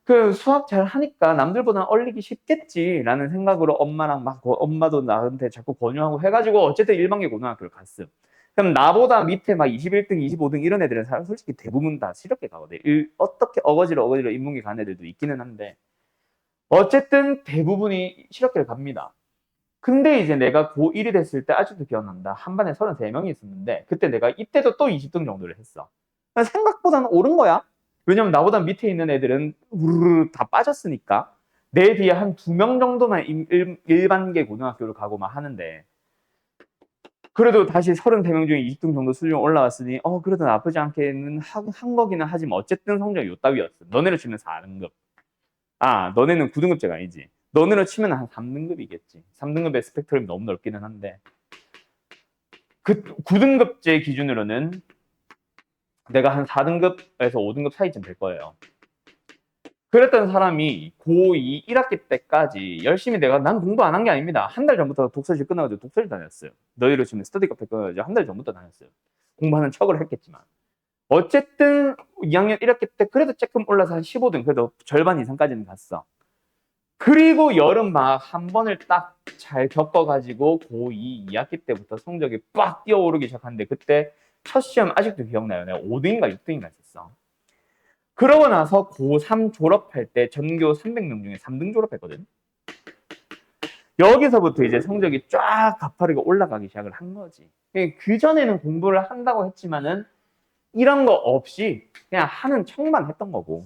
그 수학 잘 하니까 남들보다 얼리기 쉽겠지라는 생각으로 엄마랑 막 엄마도 나한테 자꾸 권유하고 해가지고 어쨌든 일반계 고등학교를 갔음. 그럼 나보다 밑에 막 21등, 25등 이런 애들은 솔직히 대부분 다 실업계 가거든. 어떻게 어거지로 인문계 가는 애들도 있기는 한데 어쨌든 대부분이 실업계를 갑니다. 근데 이제 내가 고1이 됐을 때 아직도 기억난다. 한 반에 33명이 있었는데 그때 내가 이때도 또 20등 정도를 했어. 생각보다는 옳은 거야. 왜냐면 나보다 밑에 있는 애들은 우르르 다 빠졌으니까 내 뒤에 한 2명 정도만 일반계 고등학교를 가고 막 하는데 그래도 다시 33명 중에 20등 정도 수준 올라왔으니 그래도 나쁘지 않게는 한 거기는 하지만 어쨌든 성적이 요따위였어. 너네로 치면 4등급. 아 너네는 9등급제가 아니지. 너네로 치면 한 3등급이겠지. 3등급의 스펙트럼이 너무 넓기는 한데 그 9등급제 기준으로는 내가 한 4등급에서 5등급 사이쯤 될 거예요. 그랬던 사람이 고2 1학기 때까지 열심히 난 공부 안 한 게 아닙니다. 한 달 전부터 독서실 끝나가지고 독서실 다녔어요. 너희로 치면 스터디 카페 끊어가지고 한 달 전부터 다녔어요. 공부하는 척을 했겠지만. 어쨌든 2학년 1학기 때 그래도 조금 올라서 한 15등, 그래도 절반 이상까지는 갔어. 그리고 여름 방학 한 번을 딱 잘 겪어가지고 고2 2학기 때부터 성적이 빡 뛰어오르기 시작하는데 그때 첫 시험 아직도 기억나요. 내가 5등인가 6등인가 했었어. 그러고 나서 고3 졸업할 때 전교 300명 중에 3등 졸업했거든. 여기서부터 이제 성적이 쫙 가파르게 올라가기 시작을 한 거지. 그전에는 공부를 한다고 했지만은 이런 거 없이 그냥 하는 척만 했던 거고,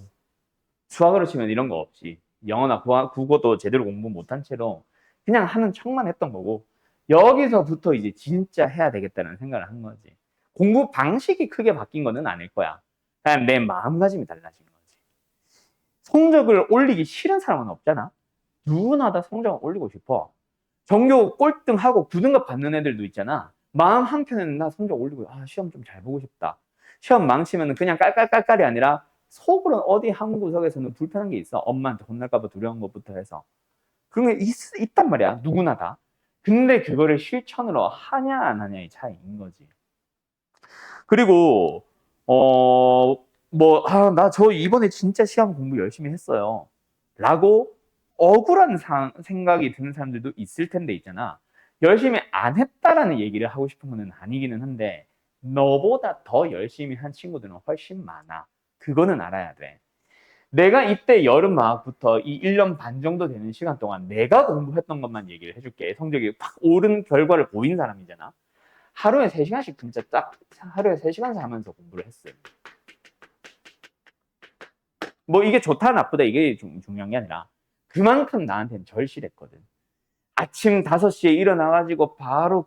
수학으로 치면 이런 거 없이 영어나 국어도 제대로 공부 못한 채로 그냥 하는 척만 했던 거고, 여기서부터 이제 진짜 해야 되겠다는 생각을 한 거지. 공부 방식이 크게 바뀐 거는 아닐 거야. 그냥 내 마음가짐이 달라진 거지. 성적을 올리기 싫은 사람은 없잖아. 누구나 다 성적을 올리고 싶어. 전교 꼴등하고 9등급 받는 애들도 있잖아. 마음 한켠에는 나 성적 올리고, 시험 좀 잘 보고 싶다. 시험 망치면 그냥 깔깔깔깔이 아니라 속으로는 어디 한 구석에서는 불편한 게 있어. 엄마한테 혼날까봐 두려운 것부터 해서. 그런 게 있단 말이야. 누구나 다. 근데 그거를 실천으로 하냐 안 하냐의 차이인 거지. 그리고 나 저 이번에 진짜 시험 공부 열심히 했어요. 라고 억울한 생각이 드는 사람들도 있을 텐데 있잖아. 열심히 안 했다라는 얘기를 하고 싶은 거는 아니기는 한데, 너보다 더 열심히 한 친구들은 훨씬 많아. 그거는 알아야 돼. 내가 이때 여름방학부터 이 1년 반 정도 되는 시간 동안 내가 공부했던 것만 얘기를 해줄게. 성적이 확 오른 결과를 보인 사람이잖아. 하루에 3시간씩 진짜 딱 하루에 3시간씩 하면서 공부를 했어요. 뭐 이게 좋다 나쁘다 이게 중요한 게 아니라 그만큼 나한테는 절실했거든. 아침 5시에 일어나가지고 바로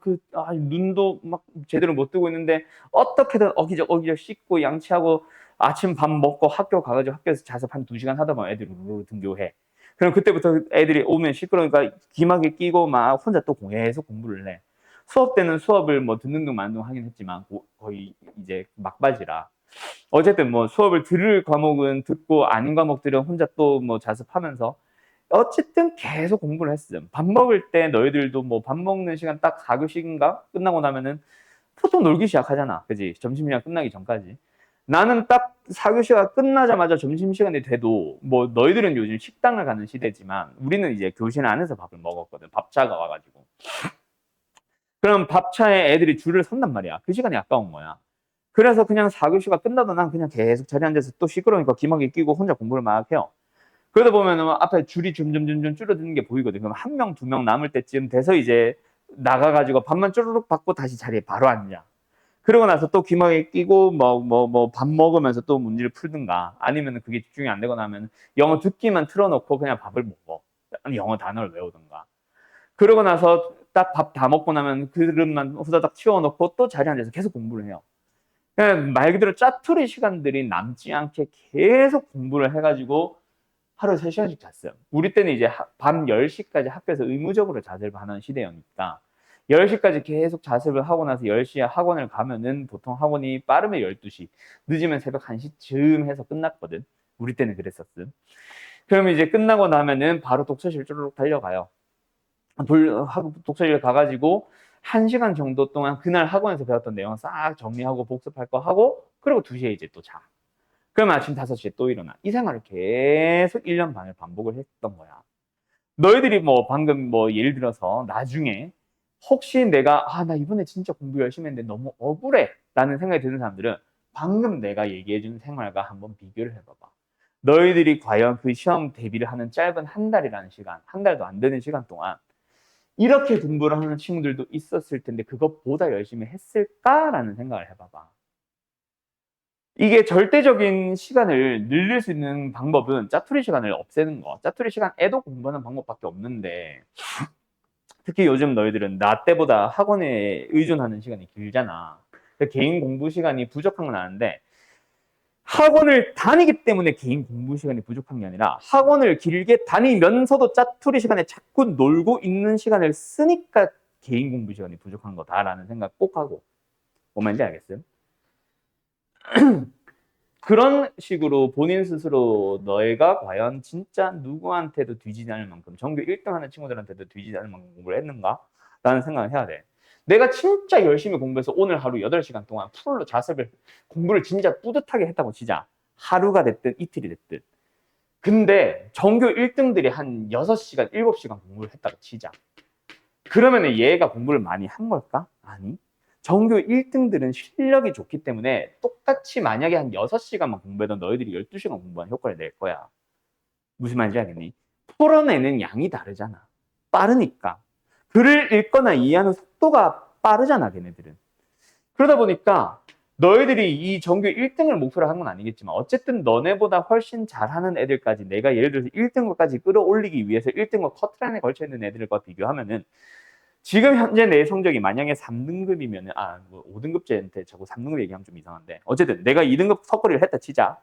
눈도 막 제대로 못 뜨고 있는데 어떻게든 어기적 씻고 양치하고 아침 밥 먹고 학교 가가지고 학교에서 자습 한 2시간 하다 보면 애들이 루루 등교해. 그럼 그때부터 애들이 오면 시끄러우니까 귀마개 끼고 막 혼자 또 계속 공부를 해. 수업 때는 수업을 뭐 듣는 둥 마는 둥 하긴 했지만 거의 이제 막바지라. 어쨌든 뭐 수업을 들을 과목은 듣고 아닌 과목들은 혼자 또 뭐 자습하면서 어쨌든 계속 공부를 했음. 밥 먹을 때 너희들도 뭐 밥 먹는 시간 딱 4교시인가 끝나고 나면은 보통 놀기 시작하잖아. 그지? 점심시간 끝나기 전까지. 나는 딱 4교시가 끝나자마자 점심시간이 돼도 뭐 너희들은 요즘 식당을 가는 시대지만 우리는 이제 교실 안에서 밥을 먹었거든. 밥차가 와가지고. 그럼 밥차에 애들이 줄을 선단 말이야. 그 시간이 아까운 거야. 그래서 그냥 4교시가 끝나도 난 그냥 계속 자리에 앉아서 또 시끄러우니까 귀마개 끼고 혼자 공부를 막 해요. 그러다 보면은 앞에 줄이 점점 줄어드는 게 보이거든. 그럼 1명, 2명 남을 때쯤 돼서 이제 나가가지고 밥만 쪼르륵 받고 다시 자리에 바로 앉아. 그러고 나서 또 귀마개 끼고 밥 먹으면서 또 문제를 풀든가 아니면 그게 집중이 안 되거나 하면 영어 듣기만 틀어놓고 그냥 밥을 먹어. 영어 단어를 외우든가. 그러고 나서 딱 밥 다 먹고 나면 그릇만 후다닥 치워놓고 또 자리에 앉아서 계속 공부를 해요. 그냥 말 그대로 짜투리 시간들이 남지 않게 계속 공부를 해가지고 하루에 3시간씩 잤어요. 우리 때는 이제 밤 10시까지 학교에서 의무적으로 자습을 하는 시대였으니까 10시까지 계속 자습을 하고 나서 10시에 학원을 가면은 보통 학원이 빠르면 12시, 늦으면 새벽 1시쯤 해서 끝났거든. 우리 때는 그랬었음. 그러면 이제 끝나고 나면은 바로 독서실 쪼르륵 달려가요. 독서실 가가지고 1시간 정도 동안 그날 학원에서 배웠던 내용 싹 정리하고 복습할 거 하고 그리고 2시에 이제 또 자. 그러면 아침 5시에 또 일어나. 이 생활을 계속 1년 반을 반복을 했던 거야. 너희들이 뭐 방금 뭐 예를 들어서 나중에 혹시 내가 나 이번에 진짜 공부 열심히 했는데 너무 억울해 라는 생각이 드는 사람들은 방금 내가 얘기해준 생활과 한번 비교를 해봐봐. 너희들이 과연 그 시험 대비를 하는 짧은 한 달이라는 시간, 한 달도 안 되는 시간 동안 이렇게 공부를 하는 친구들도 있었을 텐데 그것보다 열심히 했을까라는 생각을 해봐봐. 이게 절대적인 시간을 늘릴 수 있는 방법은 짜투리 시간을 없애는 거. 짜투리 시간 애도 공부하는 방법밖에 없는데 특히 요즘 너희들은 나 때보다 학원에 의존하는 시간이 길잖아. 개인 공부 시간이 부족한 건 아는데 학원을 다니기 때문에 개인 공부 시간이 부족한 게 아니라 학원을 길게 다니면서도 짜투리 시간에 자꾸 놀고 있는 시간을 쓰니까 개인 공부 시간이 부족한 거다라는 생각 꼭 하고. 뭔 말인지 알겠어요? 그런 식으로 본인 스스로 너희가 과연 진짜 누구한테도 뒤지지 않을 만큼 전교 1등 하는 친구들한테도 뒤지지 않을 만큼 공부를 했는가? 라는 생각을 해야 돼. 내가 진짜 열심히 공부해서 오늘 하루 8시간 동안 풀로 자습을 공부를 진짜 뿌듯하게 했다고 치자. 하루가 됐든 이틀이 됐든. 근데 전교 1등들이 한 6시간, 7시간 공부를 했다고 치자. 그러면 얘가 공부를 많이 한 걸까? 아니. 전교 1등들은 실력이 좋기 때문에 똑같이 만약에 한 6시간만 공부해도 너희들이 12시간 공부한 효과를 낼 거야. 무슨 말인지 알겠니? 풀어내는 양이 다르잖아. 빠르니까. 글을 읽거나 이해하는 속도가 빠르잖아, 걔네들은. 그러다 보니까 너희들이 이 전교 1등을 목표로 한 건 아니겠지만 어쨌든 너네보다 훨씬 잘하는 애들까지 내가 예를 들어서 1등급까지 끌어올리기 위해서 1등급 커트라인에 걸쳐 있는 애들과 비교하면은 지금 현재 내 성적이 만약에 3등급이면 뭐 5등급제한테 자꾸 3등급 얘기하면 좀 이상한데 어쨌든 내가 2등급 석거리를 했다 치자.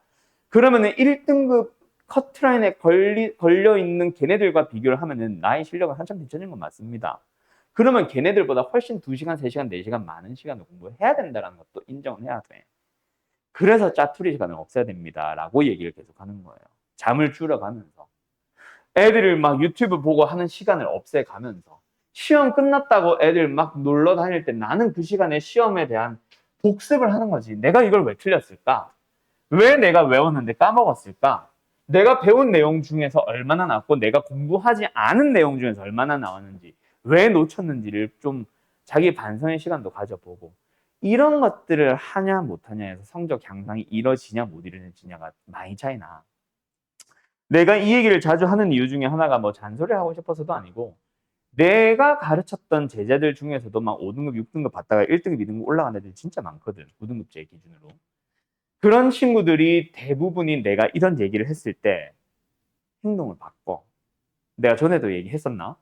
그러면은 1등급 커트라인에 걸려 있는 걔네들과 비교를 하면은 나의 실력은 한참 뒤처진 건 맞습니다. 그러면 걔네들보다 훨씬 2시간, 3시간, 4시간 많은 시간을 공부해야 된다는 것도 인정을 해야 돼. 그래서 짜투리 시간을 없애야 됩니다. 라고 얘기를 계속 하는 거예요. 잠을 줄여가면서. 애들을 막 유튜브 보고 하는 시간을 없애가면서. 시험 끝났다고 애들 막 놀러 다닐 때 나는 그 시간에 시험에 대한 복습을 하는 거지. 내가 이걸 왜 틀렸을까? 왜 내가 외웠는데 까먹었을까? 내가 배운 내용 중에서 얼마나 나왔고 내가 공부하지 않은 내용 중에서 얼마나 나왔는지 왜 놓쳤는지를 좀 자기 반성의 시간도 가져보고 이런 것들을 하냐 못하냐에서 성적 향상이 이뤄지냐 못 이루어지냐가 많이 차이나. 내가 이 얘기를 자주 하는 이유 중에 하나가 뭐 잔소리를 하고 싶어서도 아니고 내가 가르쳤던 제자들 중에서도 막 5등급, 6등급 받다가 1등급, 2등급 올라간 애들이 진짜 많거든. 9등급제 기준으로. 그런 친구들이 대부분이 내가 이런 얘기를 했을 때 행동을 바꿔. 내가 전에도 얘기했었나?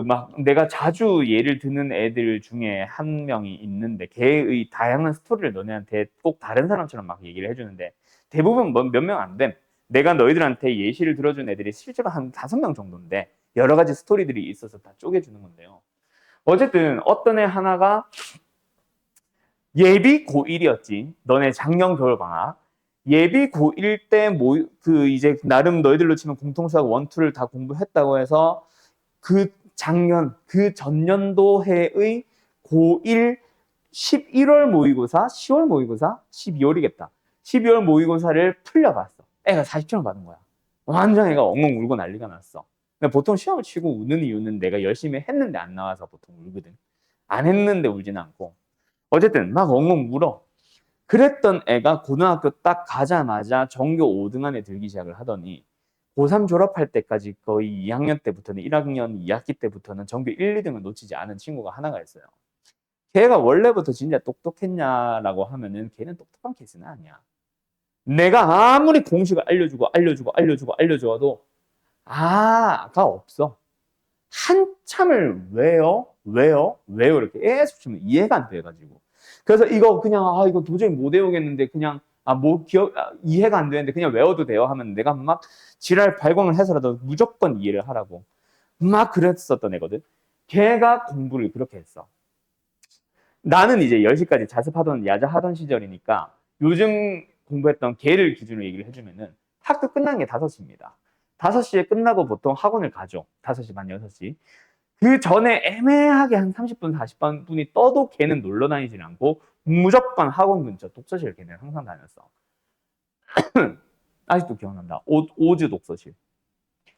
막 내가 자주 예를 드는 애들 중에 한 명이 있는데 걔의 다양한 스토리를 너네한테 꼭 다른 사람처럼 막 얘기를 해주는데 대부분 몇 명 안 됨. 내가 너희들한테 예시를 들어준 애들이 실제로 한 5명 정도인데 여러 가지 스토리들이 있어서 다 쪼개주는 건데요. 어쨌든 어떤 애 하나가 예비 고1이었지. 너네 작년 겨울방학. 예비 고1 때 이제 나름 너희들로 치면 공통수학 1, 2를 다 공부했다고 해서 그 전년도 해의 고1 11월 모의고사, 10월 모의고사, 12월이겠다. 12월 모의고사를 풀려봤어. 애가 40점을 받은 거야. 완전 애가 엉엉 울고 난리가 났어. 근데 보통 시험을 치고 우는 이유는 내가 열심히 했는데 안 나와서 보통 울거든. 안 했는데 울지는 않고. 어쨌든 막 엉엉 울어. 그랬던 애가 고등학교 딱 가자마자 전교 5등 안에 들기 시작을 하더니 고3 졸업할 때까지 거의 2학년 때부터는 1학년 2학기 때부터는 전교 1, 2등을 놓치지 않은 친구가 하나가 있어요. 걔가 원래부터 진짜 똑똑했냐라고 하면은 걔는 똑똑한 케이스는 아니야. 내가 아무리 공식을 알려줘도 가 없어. 한참을 왜요 이렇게 계속 치면 이해가 안 돼가지고. 그래서 이거 그냥 이거 도저히 못 외우겠는데 그냥 이해가 안 되는데 그냥 외워도 돼요 하면 내가 막 지랄 발광을 해서라도 무조건 이해를 하라고 막 그랬었던 애거든. 걔가 공부를 그렇게 했어. 나는 이제 10시까지 자습하던 야자하던 시절이니까 요즘 공부했던 걔를 기준으로 얘기를 해주면은 학교 끝난 게 5시입니다. 5시에 끝나고 보통 학원을 가죠. 5시 반, 6시. 그 전에 애매하게 한 30분, 40분이 떠도 걔는 놀러 다니진 않고 무조건 학원 근처 독서실 걔는 항상 다녔어. 아직도 기억난다. 오즈 독서실.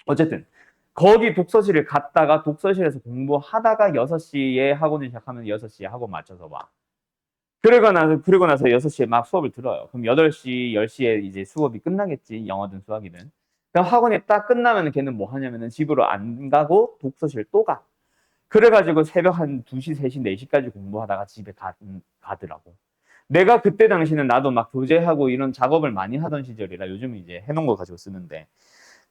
어쨌든 거기 독서실을 갔다가 독서실에서 공부하다가 6시에 학원을 시작하면 6시에 학원 맞춰서 와. 그러고 나서 6시에 막 수업을 들어요. 그럼 8시, 10시에 이제 수업이 끝나겠지. 영어든 수학이든. 그럼 학원이 딱 끝나면 걔는 뭐 하냐면은 집으로 안 가고 독서실 또 가. 그래가지고 새벽 한 2시, 3시, 4시까지 공부하다가 집에 가더라고. 내가 그때 당시는 나도 막 교재하고 이런 작업을 많이 하던 시절이라 요즘은 이제 해놓은 거 가지고 쓰는데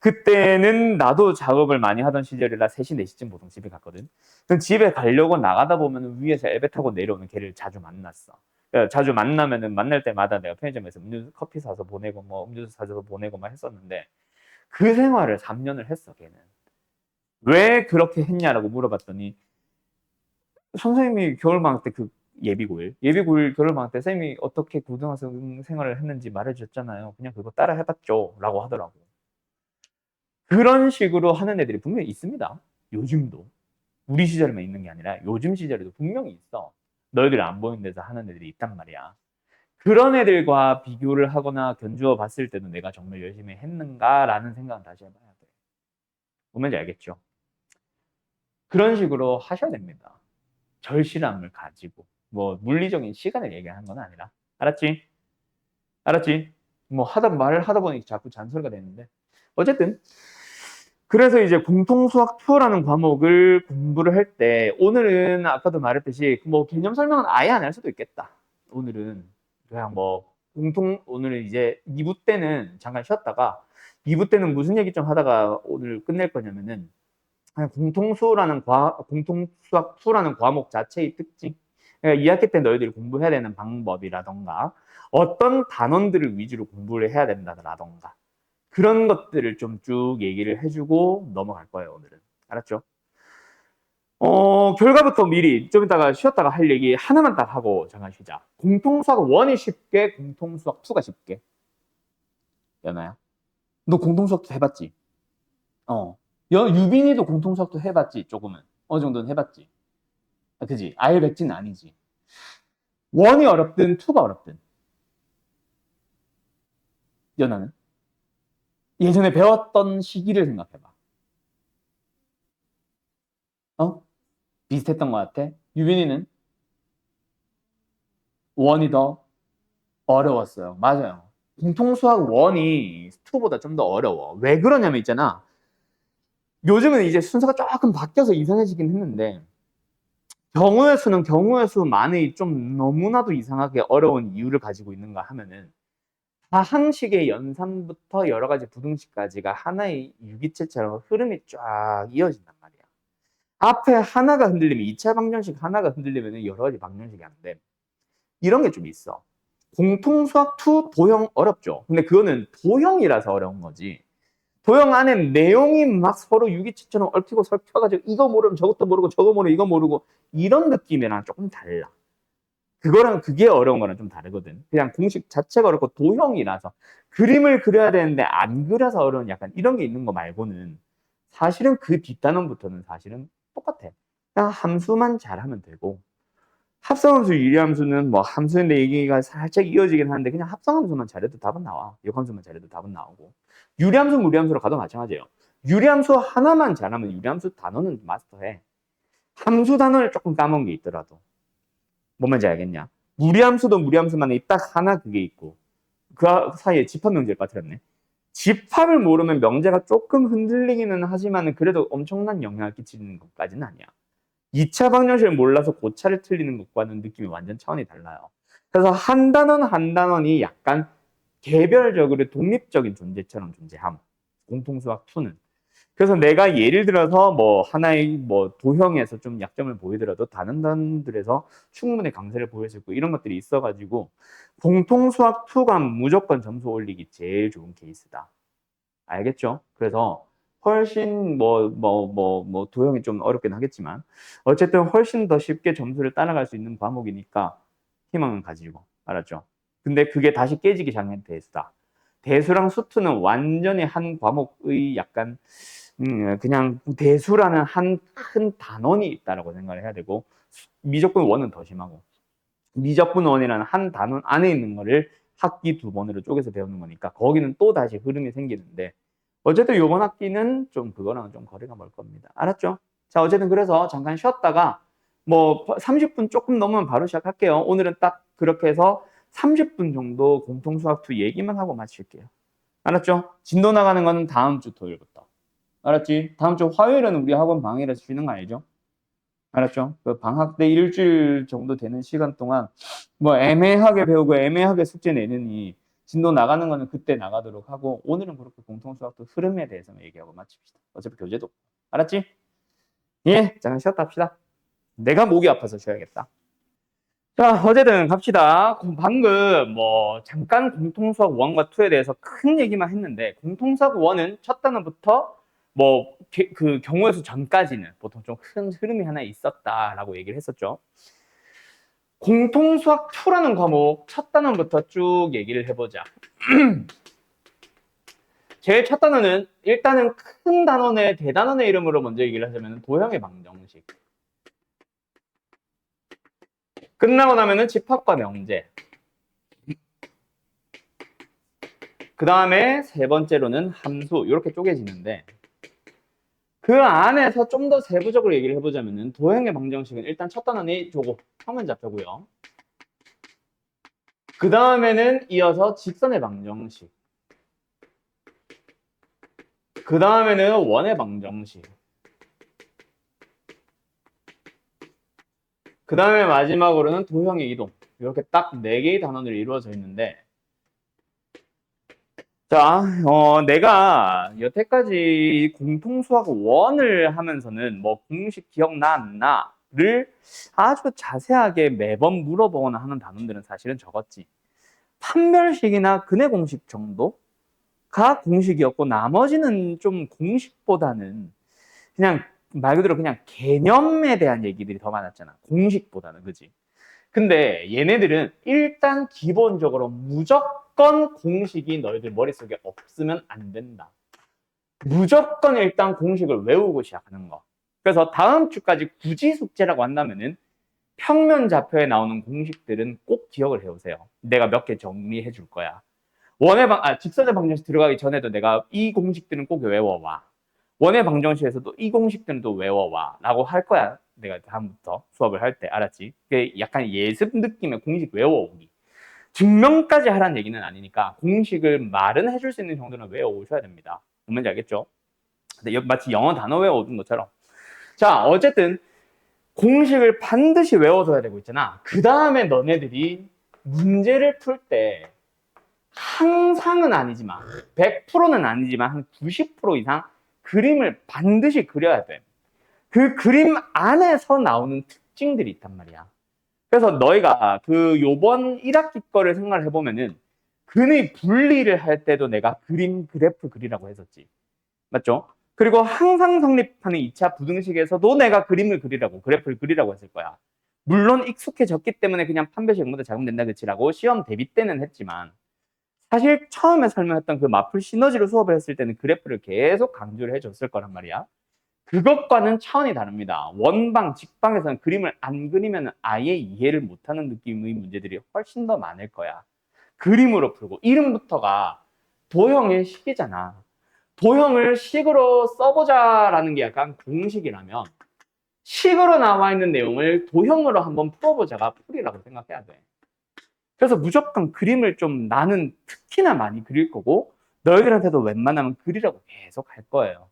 그때는 나도 작업을 많이 하던 시절이라 3시, 4시쯤 보통 집에 갔거든. 그럼 집에 가려고 나가다 보면 위에서 엘베 타고 내려오는 걔를 자주 만났어. 그러니까 자주 만나면은 만날 때마다 내가 편의점에서 음료수, 커피 사서 보내고 뭐 음료수 사서 보내고 막 했었는데 그 생활을 3년을 했어, 걔는. 왜 그렇게 했냐라고 물어봤더니 선생님이 겨울방학 때 예비 고일 겨울방학 때 선생님이 어떻게 고등학생 생활을 했는지 말해주셨잖아요. 그냥 그거 따라 해봤죠. 라고 하더라고. 그런 식으로 하는 애들이 분명히 있습니다. 요즘도. 우리 시절에만 있는 게 아니라 요즘 시절에도 분명히 있어. 너희들이 안 보이는 데서 하는 애들이 있단 말이야. 그런 애들과 비교를 하거나 견주어 봤을 때도 내가 정말 열심히 했는가라는 생각은 다시 해봐야 돼. 뭔지 알겠죠? 그런 식으로 하셔야 됩니다. 절실함을 가지고 뭐 물리적인 시간을 얘기하는 건 아니라. 알았지? 알았지? 뭐 말을 하다 보니 자꾸 잔소리가 되는데 어쨌든 그래서 이제 공통수학 2라는 과목을 공부를 할 때 오늘은 아까도 말했듯이 뭐 개념 설명은 아예 안 할 수도 있겠다. 오늘은 그냥 뭐 오늘은 이제 2부 때는 잠깐 쉬었다가 2부 때는 무슨 얘기 좀 하다가 오늘 끝낼 거냐면은 그냥 공통수학 2라는 과목 자체의 특징, 그러니까 2학기 때 너희들이 공부해야 되는 방법이라던가 어떤 단원들을 위주로 공부를 해야 된다라던가 그런 것들을 좀 쭉 얘기를 해주고 넘어갈 거예요, 오늘은. 알았죠? 결과부터 미리 좀 이따가 쉬었다가 할 얘기 하나만 딱 하고 잠깐 쉬자. 공통수학 1이 쉽게, 공통수학 2가 쉽게. 연아야. 너 공통수학도 해봤지? 유빈이도 공통수학도 해봤지, 조금은. 어느 정도는 해봤지. 아, 그지? 아예 백지는 아니지. 1이 어렵든 2가 어렵든. 연아는? 예전에 배웠던 시기를 생각해봐. 비슷했던 것 같아? 유빈이는? 1이 더 어려웠어요. 맞아요. 공통수학 1이 2보다 좀 더 어려워. 왜 그러냐면 있잖아. 요즘은 이제 순서가 조금 바뀌어서 이상해지긴 했는데 경우의 수는 경우의 수만의 좀 너무나도 이상하게 어려운 이유를 가지고 있는가 하면은 다항식의 연산부터 여러 가지 부등식까지가 하나의 유기체처럼 흐름이 쫙 이어진단 말이야. 앞에 하나가 흔들리면 2차 방정식 하나가 흔들리면 여러 가지 방정식이 안 돼. 이런 게 좀 있어. 공통수학 2 도형 어렵죠. 근데 그거는 도형이라서 어려운 거지. 도형 안에 내용이 막 서로 유기체처럼 얽히고 설켜가지고 이거 모르면 저것도 모르고 저거 모르고 이거 모르고 이런 느낌이랑 조금 달라. 그거랑 그게 어려운 거랑 좀 다르거든. 그냥 공식 자체가 어렵고 도형이라서 그림을 그려야 되는데 안 그려서 어려운 약간 이런 게 있는 거 말고는 사실은 그 뒷단원부터는 사실은 똑같아. 그냥 함수만 잘하면 되고 합성함수, 유리함수는 뭐 함수인데 얘기가 살짝 이어지긴 하는데 그냥 합성함수만 잘해도 답은 나와. 역함수만 잘해도 답은 나오고. 유리함수, 무리함수로 가도 마찬가지예요. 유리함수 하나만 잘하면 유리함수 단어는 마스터해. 함수 단어를 조금 까먹은 게 있더라도. 뭔 말인지 알겠냐? 무리함수도 무리함수만에 딱 하나 그게 있고 그 사이에 집합 명제를 빠뜨렸네. 집합을 모르면 명제가 조금 흔들리기는 하지만 그래도 엄청난 영향을 끼치는 것까지는 아니야. 2차 방정식을 몰라서 고차를 틀리는 것과는 느낌이 완전 차원이 달라요. 그래서 한 단원 한 단원이 약간 개별적으로 독립적인 존재처럼 존재함. 공통수학 2는. 그래서 내가 예를 들어서 뭐 하나의 뭐 도형에서 좀 약점을 보이더라도 다른 단원들에서 충분히 강세를 보일 수 있고 이런 것들이 있어가지고 공통수학 2가 무조건 점수 올리기 제일 좋은 케이스다. 알겠죠? 그래서 훨씬 도형이 좀 어렵긴 하겠지만 어쨌든 훨씬 더 쉽게 점수를 따라갈 수 있는 과목이니까 희망은 가지고. 알았죠? 근데 그게 다시 깨지기 전에 대수다. 대수랑 수투는 완전히 한 과목의 약간 그냥 대수라는 한 큰 단원이 있다라고 생각을 해야 되고 미적분 원은 더 심하고 미적분 원이라는 한 단원 안에 있는 거를 학기 2번으로 쪼개서 배우는 거니까 거기는 또 다시 흐름이 생기는데 어쨌든 이번 학기는 좀 그거랑 좀 거리가 멀 겁니다. 알았죠? 자, 어쨌든 그래서 잠깐 쉬었다가 뭐 30분 조금 넘으면 바로 시작할게요. 오늘은 딱 그렇게 해서 30분 정도 공통수학 2 얘기만 하고 마칠게요. 알았죠? 진도 나가는 거는 다음 주 토요일부터. 알았지? 다음 주 화요일은 우리 학원 방학이라서 쉬는 거 알죠? 알았죠? 그 방학 때 일주일 정도 되는 시간 동안 뭐 애매하게 배우고 애매하게 숙제 내느니 진도 나가는 거는 그때 나가도록 하고 오늘은 그렇게 공통수학도 흐름에 대해서만 얘기하고 마칩시다. 어차피 교재도 없고. 알았지? 예, 잠깐 쉬었다 합시다. 내가 목이 아파서 쉬어야겠다. 자, 어쨌든 갑시다. 방금 뭐 잠깐 공통수학 1과 2에 대해서 큰 얘기만 했는데 공통수학 1은 첫 단원부터 뭐 그 경우의 수 전까지는 보통 좀 큰 흐름이 하나 있었다라고 얘기를 했었죠. 공통수학 2라는 과목 첫 단원부터 쭉 얘기를 해보자. 제일 첫 단원은 일단은 큰 단원의 대단원의 이름으로 먼저 얘기를 하자면 도형의 방정식. 끝나고 나면은 집합과 명제. 그 다음에 세 번째로는 함수 이렇게 쪼개지는데 그 안에서 좀 더 세부적으로 얘기를 해보자면은 도형의 방정식은 일단 첫 단원이 저거 평면좌표고요. 그 다음에는 이어서 직선의 방정식. 그 다음에는 원의 방정식. 그 다음에 마지막으로는 도형의 이동. 이렇게 딱 4개의 단원으로 이루어져 있는데, 자, 내가 여태까지 공통수학 1을 하면서는 뭐 공식 기억나 안 나를 아주 자세하게 매번 물어보거나 하는 단원들은 사실은 적었지. 판별식이나 근해 공식 정도가 공식이었고 나머지는 좀 공식보다는 그냥 말 그대로 그냥 개념에 대한 얘기들이 더 많았잖아. 공식보다는, 그지? 근데 얘네들은 일단 기본적으로 무조건 공식이 너희들 머릿속에 없으면 안 된다. 무조건 일단 공식을 외우고 시작하는 거. 그래서 다음 주까지 굳이 숙제라고 한다면은 평면 좌표에 나오는 공식들은 꼭 기억을 해오세요. 내가 몇 개 정리해 줄 거야. 직선의 방정식 들어가기 전에도 내가 이 공식들은 꼭 외워와. 원의 방정식에서도 이 공식들은 또 외워와 라고 할 거야. 내가 다음부터 수업을 할 때. 알았지? 그게 약간 예습 느낌의 공식 외워오기. 증명까지 하라는 얘기는 아니니까 공식을 말은 해줄 수 있는 정도는 외워오셔야 됩니다. 뭔지 알겠죠? 근데 마치 영어 단어 외워오는 것처럼. 자, 어쨌든 공식을 반드시 외워둬야 되고 있잖아. 그 다음에 너네들이 문제를 풀 때 항상은 아니지만 100%는 아니지만 한 90% 이상 그림을 반드시 그려야 돼. 그 그림 안에서 나오는 특징들이 있단 말이야. 그래서 너희가 그 요번 1학기 거를 생각을 해보면은 근의 분리를 할 때도 내가 그림 그래프 그리라고 했었지. 맞죠? 그리고 항상 성립하는 2차 부등식에서도 내가 그림을 그리라고, 그래프를 그리라고 했을 거야. 물론 익숙해졌기 때문에 그냥 판별식보다 작으면 된다 그치라고 시험 대비 때는 했지만 사실 처음에 설명했던 그 마플 시너지로 수업을 했을 때는 그래프를 계속 강조를 해줬을 거란 말이야. 그것과는 차원이 다릅니다. 원방, 직방에서는 그림을 안 그리면 아예 이해를 못하는 느낌의 문제들이 훨씬 더 많을 거야. 그림으로 풀고 이름부터가 도형의 식이잖아. 도형을 식으로 써보자라는 게 약간 공식이라면 식으로 나와 있는 내용을 도형으로 한번 풀어보자가 풀이라고 생각해야 돼. 그래서 무조건 그림을 좀 나는 특히나 많이 그릴 거고 너희들한테도 웬만하면 그리라고 계속 할 거예요.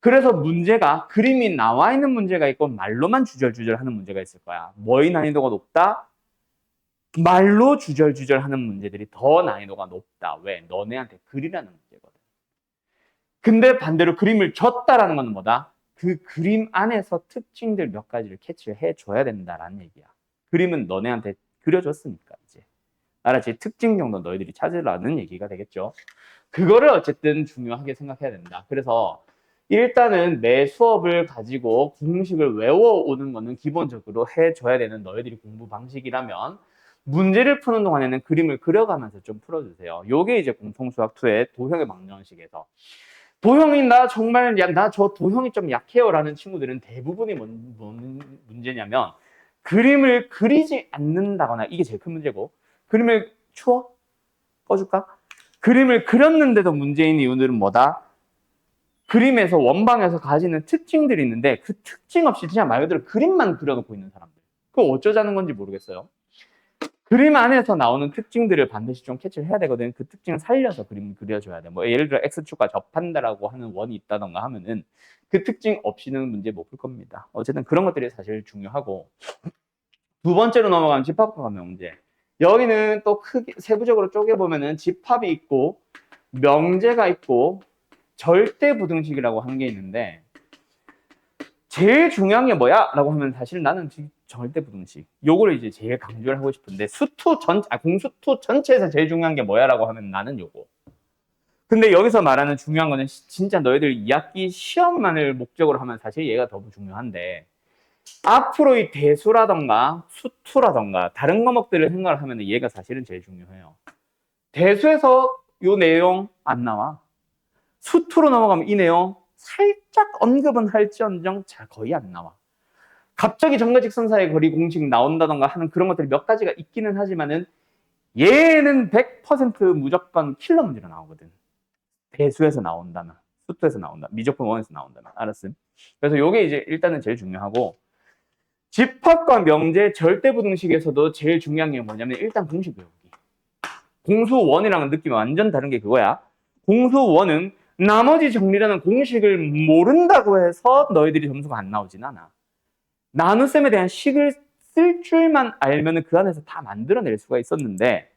그래서 문제가 그림이 나와 있는 문제가 있고 말로만 주절주절 하는 문제가 있을 거야. 뭐의 난이도가 높다? 말로 주절주절 하는 문제들이 더 난이도가 높다. 왜? 너네한테 그리라는 문제거든. 근데 반대로 그림을 줬다라는 건 뭐다? 그 그림 안에서 특징들 몇 가지를 캐치를 해줘야 된다라는 얘기야. 그림은 너네한테 그려줬으니까 이제. 알았지? 특징 정도 너희들이 찾으라는 얘기가 되겠죠. 그거를 어쨌든 중요하게 생각해야 된다. 그래서 일단은 내 수업을 가지고 공식을 외워오는 거는 기본적으로 해줘야 되는 너희들이 공부 방식이라면 문제를 푸는 동안에는 그림을 그려가면서 좀 풀어주세요. 요게 이제 공통수학2의 도형의 방정식에서 도형이 나 정말 나 저 도형이 좀 약해요 라는 친구들은 대부분이 뭔 문제냐면 그림을 그리지 않는다거나 이게 제일 큰 문제고 그림을 추워? 꺼줄까? 그림을 그렸는데도 문제인 이유들은 뭐다? 그림에서 원방에서 가지는 특징들이 있는데 그 특징 없이 그냥 말 그대로 그림만 그려놓고 있는 사람들. 그거 어쩌자는 건지 모르겠어요. 그림 안에서 나오는 특징들을 반드시 좀 캐치를 해야 되거든. 그 특징을 살려서 그림을 그려줘야 돼. 뭐 예를 들어 X축과 접한다라고 하는 원이 있다던가 하면은 그 특징 없이는 문제 못 풀 겁니다. 어쨌든 그런 것들이 사실 중요하고 두 번째로 넘어가면 집합과 명제. 여기는 또 크게 세부적으로 쪼개보면은 집합이 있고 명제가 있고 절대 부등식이라고 하는 게 있는데 제일 중요한 게 뭐야? 라고 하면 사실 나는 절대 부등식. 요거를 이제 제일 강조를 하고 싶은데 공수투 전체에서 제일 중요한 게 뭐야? 라고 하면 나는 요거. 근데 여기서 말하는 중요한 거는 진짜 너희들 2학기 시험만을 목적으로 하면 사실 얘가 더 중요한데 앞으로의 대수라던가 수투라던가 다른 과목들을 생각을 하면 얘가 사실은 제일 중요해요. 대수에서 요 내용 안 나와. 수투로 넘어가면 이 내용 살짝 언급은 할지언정 잘 거의 안 나와. 갑자기 점과 직선 사이의 거리 공식 나온다던가 하는 그런 것들이 몇 가지가 있기는 하지만은 얘는 100% 무조건 킬러 문제로 나오거든. 대수에서 나온다면. 수투에서 나온다. 미적분 원에서 나온다면. 알았음? 그래서 요게 이제 일단은 제일 중요하고, 집합과 명제 절대부등식에서도 제일 중요한 게 뭐냐면 일단 공식 외우기. 공수원이랑은 느낌이 완전 다른 게 그거야. 공수원은 나머지 정리라는 공식을 모른다고 해서 너희들이 점수가 안 나오진 않아. 나눗셈에 대한 식을 쓸 줄만 알면은 그 안에서 다 만들어낼 수가 있었는데,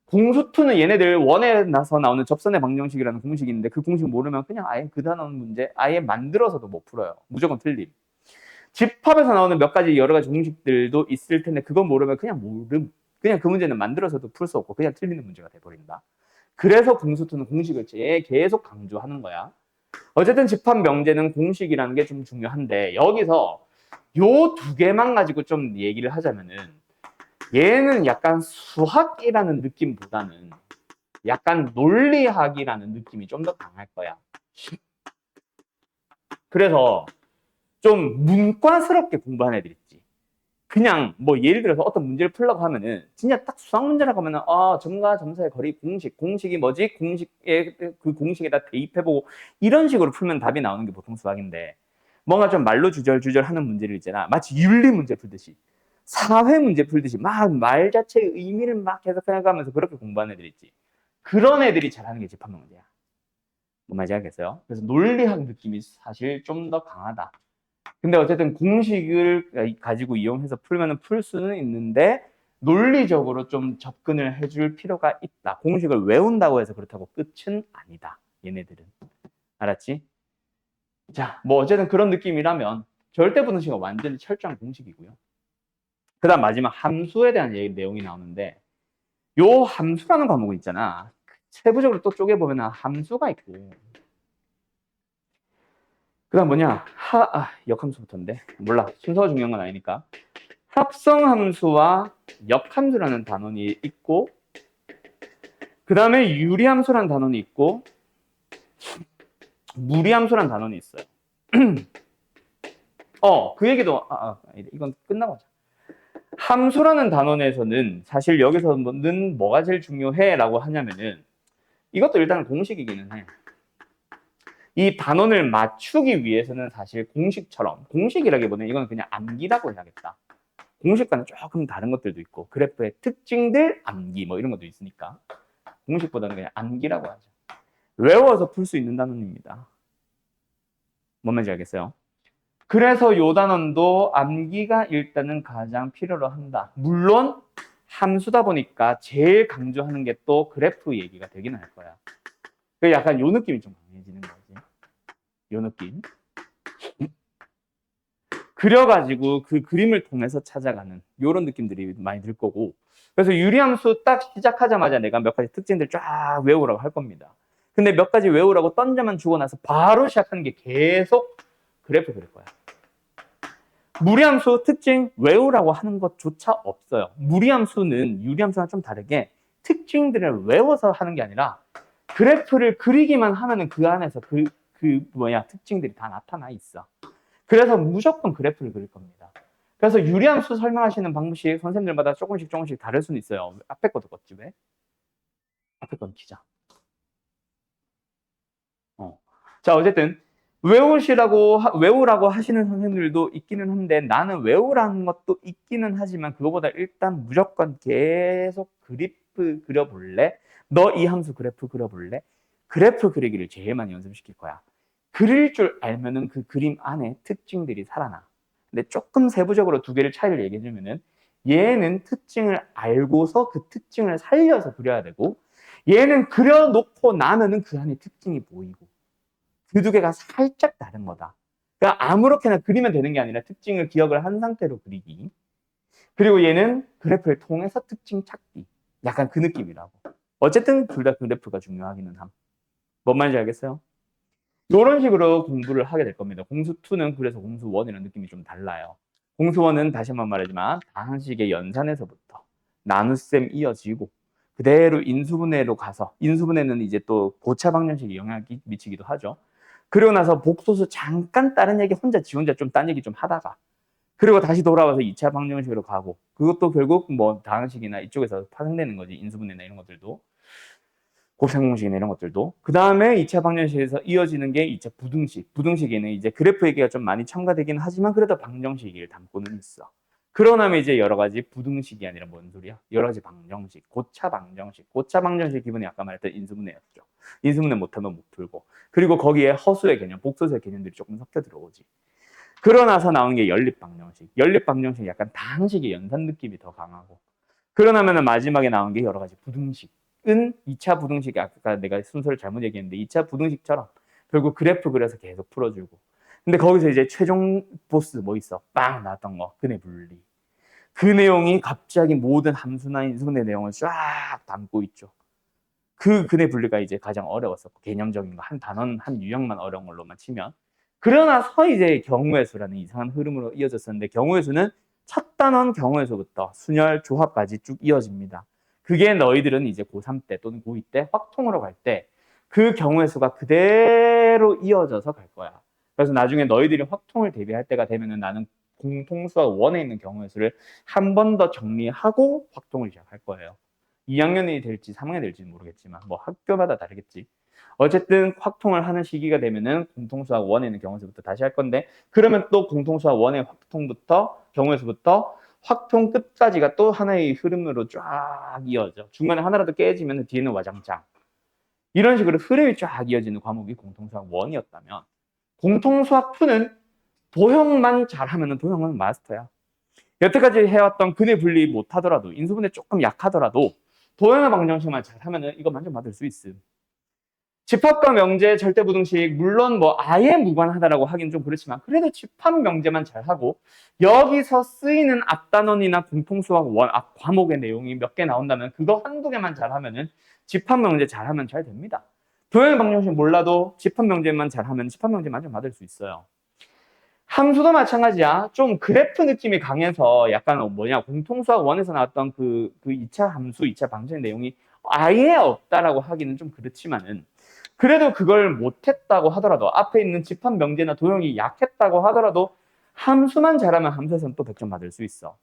공수2는 얘네들 원에 나서 나오는 접선의 방정식이라는 공식이 있는데 그 공식 모르면 그냥 아예 그 단원 문제 아예 만들어서도 못 풀어요. 무조건 틀림. 집합에서 나오는 몇 가지 여러 가지 공식들도 있을 텐데 그건 모르면 그냥 모름. 그냥 그 문제는 만들어서도 풀 수 없고 그냥 틀리는 문제가 돼버린다. 그래서 공수2는 공식을 계속 강조하는 거야. 어쨌든 집합 명제는 공식이라는 게 좀 중요한데 여기서 요 두 개만 가지고 좀 얘기를 하자면은 얘는 약간 수학이라는 느낌보다는 약간 논리학이라는 느낌이 좀 더 강할 거야. 그래서 좀 문과스럽게 공부하는 애들 있지. 그냥 뭐 예를 들어서 어떤 문제를 풀려고 하면은 진짜 딱 수학 문제라고 하면은 점과 점사의 거리 공식이 뭐지? 그 공식에다 대입해보고 이런 식으로 풀면 답이 나오는 게 보통 수학인데 뭔가 좀 말로 주절주절 하는 문제를 있잖아. 마치 윤리 문제 풀듯이 사회 문제 풀듯이 막 말 자체의 의미를 막 계속 생각하면서 그렇게 공부하는 애들 있지. 그런 애들이 잘하는 게 집합 문제야. 뭐 말인지 알겠어요? 그래서 논리학 느낌이 사실 좀 더 강하다. 근데 어쨌든 공식을 가지고 이용해서 풀면 풀 수는 있는데 논리적으로 좀 접근을 해줄 필요가 있다. 공식을 외운다고 해서 그렇다고 끝은 아니다. 얘네들은. 알았지? 자, 뭐 어쨌든 그런 느낌이라면 절대부등식은 완전히 철저한 공식이고요. 그 다음 마지막 함수에 대한 내용이 나오는데 요 함수라는 과목은 있잖아. 세부적으로 또 쪼개보면 함수가 있고 그 다음 뭐냐 역함수부터인데 몰라 순서가 중요한 건 아니니까 합성함수와 역함수라는 단원이 있고 그 다음에 유리함수라는 단원이 있고 무리함수라는 단원이 있어요. 그 얘기도 이건 끝나고 하자. 함수라는 단원에서는 사실 여기서는 뭐가 제일 중요해 라고 하냐면은 이것도 일단 공식이기는 해. 이 단원을 맞추기 위해서는 사실 공식이라기보다는 이건 그냥 암기라고 해야겠다. 공식과는 조금 다른 것들도 있고 그래프의 특징들 암기 뭐 이런 것도 있으니까 공식보다는 그냥 암기라고 하죠. 외워서 풀 수 있는 단원입니다. 뭔 말인지 알겠어요? 그래서 요 단원도 암기가 일단은 가장 필요로 한다. 물론 함수다 보니까 제일 강조하는 게 또 그래프 얘기가 되기는 할 거야. 약간 요 느낌이 좀 강해지는 거지. 요 느낌. 그려가지고 그 그림을 통해서 찾아가는 요런 느낌들이 많이 들 거고 그래서 유리함수 딱 시작하자마자 내가 몇 가지 특징들 쫙 외우라고 할 겁니다. 근데 몇 가지 외우라고 던져만 주고 나서 바로 시작하는 게 계속 그래프 그릴 거야. 무리함수 특징 외우라고 하는 것조차 없어요. 무리함수는 유리함수랑 좀 다르게 특징들을 외워서 하는 게 아니라 그래프를 그리기만 하면은 그 안에서 특징들이 다 나타나 있어. 그래서 무조건 그래프를 그릴 겁니다. 그래서 유리함수 설명하시는 방식 선생님들마다 조금씩 다를 수는 있어요. 앞에 것도 걷지 왜? 앞에 건 기자. 자 어쨌든 외우라고 하시는 선생님들도 있기는 한데 나는 외우라는 것도 있기는 하지만 그거보다 일단 무조건 계속 그래프 그려볼래? 너 이 함수 그래프 그려볼래? 그래프 그리기를 제일 많이 연습시킬 거야. 그릴 줄 알면은 그 그림 안에 특징들이 살아나. 근데 조금 세부적으로 두 개를 차이를 얘기해 주면은 얘는 특징을 알고서 그 특징을 살려서 그려야 되고 얘는 그려놓고 나면은 그 안에 특징이 보이고 그 두 개가 살짝 다른 거다. 그러니까 아무렇게나 그리면 되는 게 아니라 특징을 기억을 한 상태로 그리기. 그리고 얘는 그래프를 통해서 특징 찾기. 약간 그 느낌이라고. 어쨌든 둘 다 그래프가 중요하기는 함. 뭔 말인지 알겠어요? 이런 식으로 공부를 하게 될 겁니다. 공수2는 그래서 공수1이랑 느낌이 좀 달라요. 공수1은 다시 한번 말하지만 다항식의 연산에서부터 나눗셈 이어지고 그대로 인수분해로 가서 인수분해는 이제 또 고차 방정식에 영향을 미치기도 하죠. 그리고 나서 복소수 잠깐 다른 얘기 지 혼자 좀 딴 얘기 좀 하다가 그리고 다시 돌아와서 2차 방정식으로 가고 그것도 결국 뭐 다항식이나 이쪽에서 파생되는 거지 인수분해나 이런 것들도 곱셈 공식이나 이런 것들도. 그 다음에 2차 방정식에서 이어지는 게 2차 부등식. 부등식에는 이제 그래프 얘기가 좀 많이 첨가되긴 하지만 그래도 방정식 얘기를 담고는 있어. 그러나면 이제 여러 가지 부등식이 아니라 뭔 소리야? 여러 가지 방정식, 고차 방정식. 고차 방정식 기본이 아까 말했던 인수분해였죠. 인수분해 못하면 못 풀고. 그리고 거기에 허수의 개념, 복소수의 개념들이 조금 섞여 들어오지. 그러나서 나오는 게 연립 방정식. 연립 방정식 약간 다항식의 연산 느낌이 더 강하고. 그러나면 마지막에 나온 게 여러 가지 부등식은 2차 부등식이 아까 내가 순서를 잘못 얘기했는데 2차 부등식처럼 결국 그래프 그려서 계속 풀어주고. 근데 거기서 이제 최종 보스 뭐 있어? 빵 나왔던 거. 근해 분리. 그 내용이 갑자기 모든 함수나 인수분해 내용을 쫙 담고 있죠. 그 근해 분리가 이제 가장 어려웠었고 개념적인 거 한 단원 한 유형만 어려운 걸로만 치면 그러나서 이제 경우의 수라는 이상한 흐름으로 이어졌었는데 경우의 수는 첫 단원 경우의 수부터 순열 조합까지 쭉 이어집니다. 그게 너희들은 이제 고3 때 또는 고2 때 확통으로 갈 때 그 경우의 수가 그대로 이어져서 갈 거야. 그래서 나중에 너희들이 확통을 대비할 때가 되면은 나는 공통수학 원에 있는 경우의 수를 한 번 더 정리하고 확통을 시작할 거예요. 2학년이 될지 3학년이 될지는 모르겠지만 뭐 학교마다 다르겠지. 어쨌든 확통을 하는 시기가 되면은 공통수학 1에 있는 경우수부터 다시 할 건데 그러면 또 공통수학 1의 확통부터 경우수부터 확통 끝까지가 또 하나의 흐름으로 쫙 이어져. 중간에 하나라도 깨지면 뒤에는 와장창. 이런 식으로 흐름이 쫙 이어지는 과목이 공통수학 1이었다면 공통수학 2는 도형만 잘하면 도형은 마스터야. 여태까지 해왔던 근해 분리 못하더라도 인수분해 조금 약하더라도 도형의 방정식만 잘하면 이거 만점 받을 수 있음. 집합과 명제, 절대부등식 물론 뭐 아예 무관하다라고 하긴 좀 그렇지만 그래도 집합 명제만 잘하고 여기서 쓰이는 앞단원이나 공통수학 앞 과목의 내용이 몇 개 나온다면 그거 한두 개만 잘하면은 집합 명제 잘하면 잘 됩니다. 도형의 방정식 몰라도 집합 명제만 잘하면 집합 명제 만점 받을 수 있어요. 함수도 마찬가지야. 좀 그래프 느낌이 강해서 약간 뭐냐 공통수학 1에서 나왔던 그 2차 함수, 2차 방정식 내용이 아예 없다라고 하기는 좀 그렇지만은 그래도 그걸 못했다고 하더라도 앞에 있는 집합 명제나 도형이 약했다고 하더라도 함수만 잘하면 함수에서는 또 100점 받을 수 있어.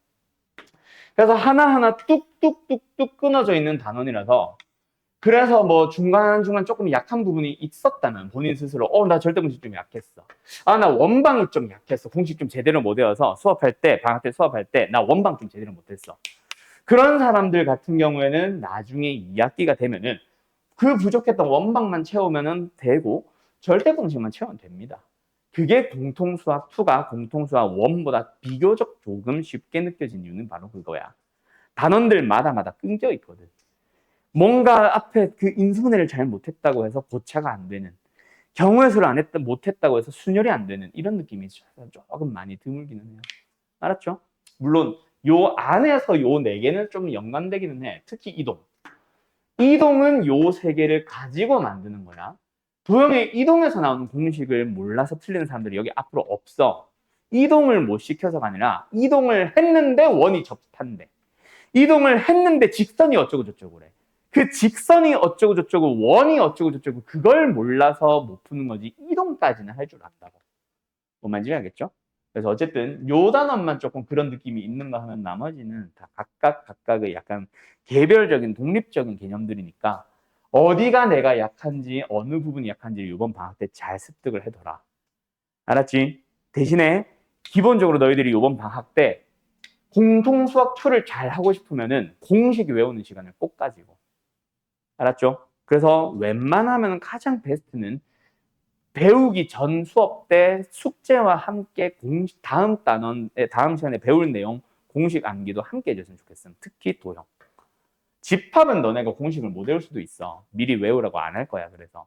그래서 하나하나 뚝뚝뚝뚝 끊어져 있는 단원이라서 그래서 뭐 중간중간 조금 약한 부분이 있었다면 본인 스스로 나 절대공식 좀 약했어. 나 원방이 좀 약했어. 공식 좀 제대로 못 외워서 수업할 때 방학 때 수업할 때 나 원방 좀 제대로 못했어. 그런 사람들 같은 경우에는 나중에 2학기가 되면은 그 부족했던 원방만 채우면 되고 절대공식만 채우면 됩니다. 그게 공통수학 2가 공통수학 1보다 비교적 조금 쉽게 느껴진 이유는 바로 그거야. 단원들마다 끊겨 있거든. 뭔가 앞에 그 인수분해를 잘 못했다고 해서 고차가 안 되는 경우의 수를 못했다고 해서 순열이 안 되는 이런 느낌이 조금 많이 드물기는 해요. 알았죠? 물론 요 안에서 요 4개는 좀 연관되기는 해. 특히 이동. 이동은 요 3개를 가지고 만드는 거야. 도형의 이동에서 나오는 공식을 몰라서 틀리는 사람들이 여기 앞으로 없어. 이동을 못 시켜서가 아니라 이동을 했는데 원이 접한대. 이동을 했는데 직선이 어쩌고 저쩌고 그래. 그 직선이 어쩌고 저쩌고 원이 어쩌고 저쩌고 그걸 몰라서 못 푸는 거지 이동까지는 할 줄 안다고. 뭔 말인지 알겠죠? 그래서 어쨌든 요 단원만 조금 그런 느낌이 있는가 하면 나머지는 다 각각의 약간 개별적인 독립적인 개념들이니까 어디가 내가 약한지 어느 부분이 약한지 이번 방학 때 잘 습득을 해둬라. 알았지? 대신에 기본적으로 너희들이 이번 방학 때 공통수학 2를 잘 하고 싶으면은 공식 외우는 시간을 꼭 가지고. 알았죠? 그래서 웬만하면 가장 베스트는 배우기 전 수업 때 숙제와 함께 공식 다음 시간에 배울 내용 공식 암기도 함께 해줬으면 좋겠음. 특히 도형. 집합은 너네가 공식을 못 외울 수도 있어. 미리 외우라고 안 할 거야. 그래서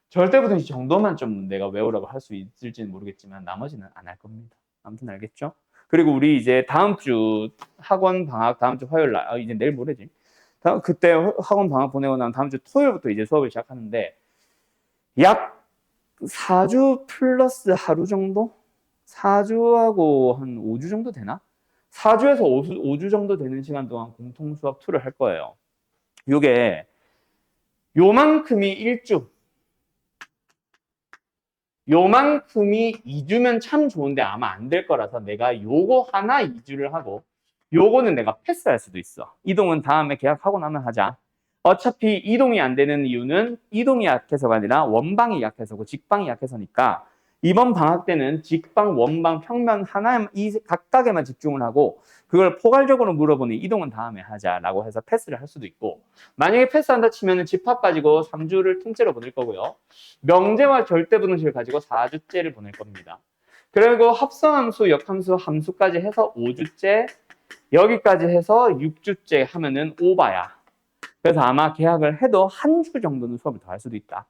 절대부등식 정도만 좀 내가 외우라고 할 수 있을지는 모르겠지만 나머지는 안 할 겁니다. 아무튼 알겠죠? 그리고 우리 이제 다음 주 학원 방학 다음 주 화요일 날 이제 내일 모레지. 그때 학원 방학 보내고 난 다음 주 토요일부터 이제 수업을 시작하는데 약 4주 플러스 하루 정도? 4주하고 한 5주 정도 되나? 4주에서 5주 정도 되는 시간 동안 공통수학 2를 할 거예요. 요게 요만큼이 1주 요만큼이 2주면 참 좋은데 아마 안 될 거라서 내가 요거 하나 2주를 하고 요거는 내가 패스할 수도 있어. 이동은 다음에 계약하고 나면 하자. 어차피 이동이 안 되는 이유는 이동이 약해서가 아니라 원방이 약해서고 직방이 약해서니까 이번 방학 때는 직방, 원방, 평면 하나에 이 각각에만 집중을 하고 그걸 포괄적으로 물어보니 이동은 다음에 하자라고 해서 패스를 할 수도 있고 만약에 패스한다 치면 집합 가지고 3주를 통째로 보낼 거고요. 명제와 절대분홍식을 가지고 4주째를 보낼 겁니다. 그리고 합성함수, 역함수, 함수까지 해서 5주째 여기까지 해서 6주째 하면은 오바야. 그래서 아마 계약을 해도 한 주 정도는 수업을 더 할 수도 있다.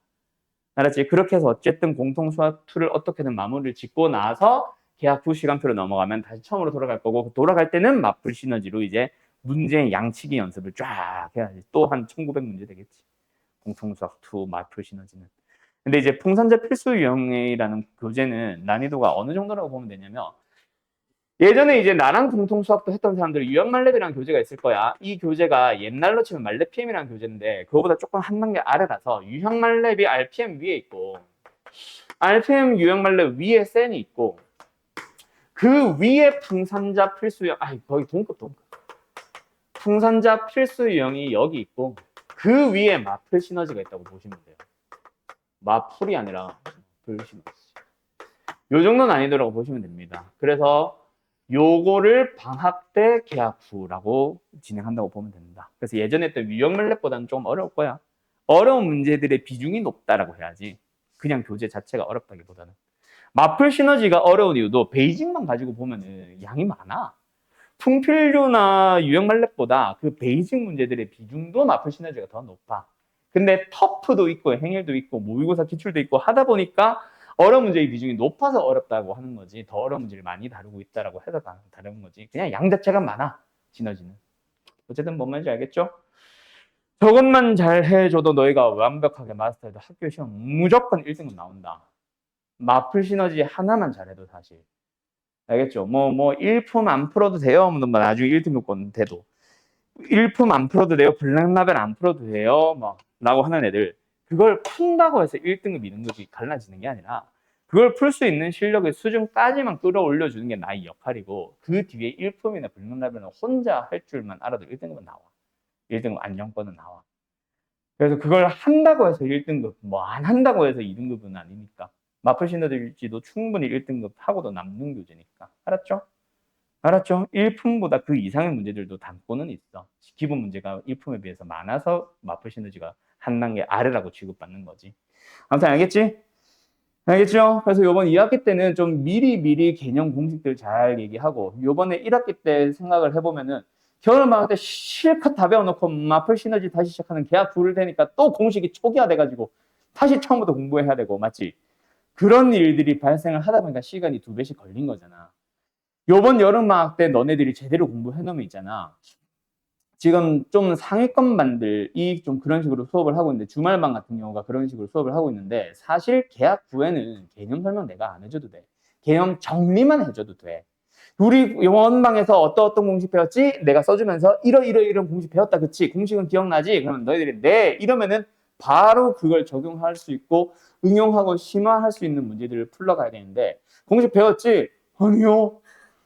알았지? 그렇게 해서 어쨌든 공통 수학 2를 어떻게든 마무리를 짓고 나서 계약 후 시간표로 넘어가면 다시 처음으로 돌아갈 거고 돌아갈 때는 맞불 시너지로 이제 문제 양치기 연습을 쫙 해야지. 또 한 1900문제 되겠지. 공통 수학 2 맞불 시너지는. 근데 이제 풍산자 필수 유형이라는 교재는 난이도가 어느 정도라고 보면 되냐면 예전에 이제 나랑 공통 수학도 했던 사람들 유형 말렙이라는 교재가 있을 거야. 이 교재가 옛날로 치면 말렙 PM이라는 교재인데 그거보다 조금 한 단계 아래라서 유형 말렙이 RPM 위에 있고 RPM 유형 말렙 위에 센이 있고 그 위에 풍산자 필수 유형 거의 동급 풍산자 필수 유형이 여기 있고 그 위에 마플 시너지가 있다고 보시면 돼요. 마플이 아니라 마플 시너지. 요 정도 난이도라고 보시면 됩니다. 그래서 요거를 방학 때 계약 후라고 진행한다고 보면 됩니다. 그래서 예전에 했던 유형 말렙보다는 좀 어려울 거야. 어려운 문제들의 비중이 높다라고 해야지. 그냥 교재 자체가 어렵다기보다는. 마플 시너지가 어려운 이유도 베이직만 가지고 보면은 양이 많아. 풍필류나 유형 말렙보다 그 베이직 문제들의 비중도 마플 시너지가 더 높아. 근데 터프도 있고 행일도 있고 모의고사 기출도 있고 하다 보니까 어려운 문제의 비중이 높아서 어렵다고 하는 거지 더 어려운 문제를 많이 다루고 있다라고 해서 다루는 거지 그냥 양 자체가 많아 시너지는. 어쨌든 뭔 말인지 알겠죠? 저것만 잘 해줘도 너희가 완벽하게 마스터해도 학교 시험 무조건 1등급 나온다. 마플 시너지 하나만 잘해도 사실 알겠죠? 뭐 1품 안 풀어도 돼요. 뭐 나중에 1등급권 돼도 1품 안 풀어도 돼요. 블랙라벨 안 풀어도 돼요. 뭐 라고 하는 애들 그걸 푼다고 해서 1등급, 2등급이 갈라지는 게 아니라 그걸 풀 수 있는 실력의 수준까지만 끌어올려 주는 게 나의 역할이고 그 뒤에 1품이나 블랙라벨은 혼자 할 줄만 알아도 1등급은 나와. 1등급 안정권은 나와. 그래서 그걸 한다고 해서 1등급, 뭐 안 한다고 해서 2등급은 아니니까. 마플 시너지도 충분히 1등급 하고도 남는 교재니까. 알았죠? 알았죠? 1품보다 그 이상의 문제들도 담고는 있어. 기본 문제가 1품에 비해서 많아서 마플 시너지가 한 단계 아래라고 취급받는 거지. 아무튼 알겠지? 알겠죠? 그래서 이번 2학기 때는 좀 미리 개념 공식들 잘 얘기하고 이번에 1학기 때 생각을 해보면은 겨울방학 때 실컷 다 배워놓고 마플 시너지 다시 시작하는 계약 둘을 되니까 또 공식이 초기화돼가지고 다시 처음부터 공부해야 되고 맞지? 그런 일들이 발생을 하다 보니까 시간이 2배씩 걸린 거잖아. 요번 여름방학 때 너네들이 제대로 공부해놓으면 있잖아. 지금 좀 상위권반들이 좀 그런 식으로 수업을 하고 있는데 주말반 같은 경우가 그런 식으로 수업을 하고 있는데 사실 계약 후에는 개념 설명 내가 안 해줘도 돼. 개념 정리만 해줘도 돼. 우리 원방에서 어떤 공식 배웠지? 내가 써주면서 이런 공식 배웠다 그치? 공식은 기억나지? 그러면 너희들이 네 이러면은 바로 그걸 적용할 수 있고 응용하고 심화할 수 있는 문제들을 풀러가야 되는데 공식 배웠지? 아니요.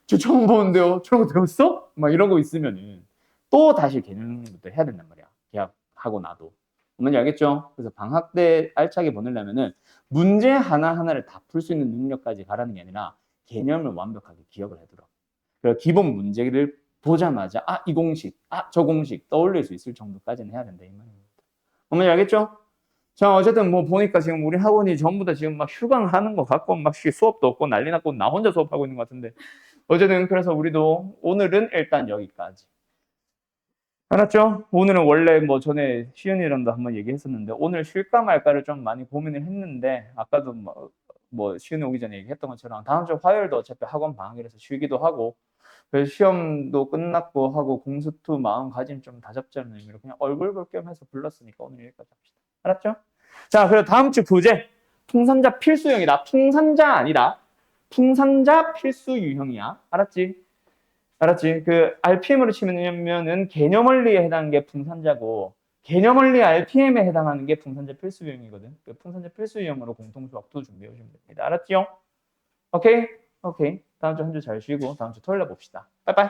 저 처음 보는데요. 저런 거 배웠어? 막 이런 거 있으면은 또 다시 개념부터 해야 된단 말이야. 계약하고 나도. 뭔지 알겠죠? 그래서 방학 때 알차게 보내려면은 문제 하나하나를 다 풀 수 있는 능력까지 가라는 게 아니라 개념을 완벽하게 기억을 해두라. 그래서 기본 문제를 보자마자 이 공식, 저 공식 떠올릴 수 있을 정도까지는 해야 된다 이 말입니다. 뭔지 알겠죠? 자, 어쨌든 뭐 보니까 지금 우리 학원이 전부 다 지금 막 휴강하는 것 같고 막 수업도 없고 난리 났고 나 혼자 수업하고 있는 것 같은데 어쨌든 그래서 우리도 오늘은 일단 여기까지. 알았죠? 오늘은 원래 뭐 전에 시은이랑도 한번 얘기했었는데 오늘 쉴까 말까를 좀 많이 고민을 했는데 아까도 뭐 시은이 오기 전에 얘기했던 것처럼 다음 주 화요일도 어차피 학원 방학이라서 쉬기도 하고 그래서 시험도 끝났고 하고 공수투 마음가짐 좀 다잡자는 의미로 그냥 얼굴 볼 겸 해서 불렀으니까 오늘 여기까지 합시다. 알았죠? 자, 그리고 다음 주 교재 풍산자 필수형이다. 풍산자 아니다. 풍산자 필수 유형이야. 알았지? 알았지? 그 RPM으로 치면은 개념 원리에 해당하는 게 풍산자고 개념 원리 RPM에 해당하는 게 풍산자 필수 유형이거든. 그 풍산자 필수 유형으로 공통 수학도 준비해 오시면 됩니다. 알았지요? 오케이? 오케이. 다음 주 한 주 잘 쉬고 다음 주 토요일에 봅시다. 빠이빠이.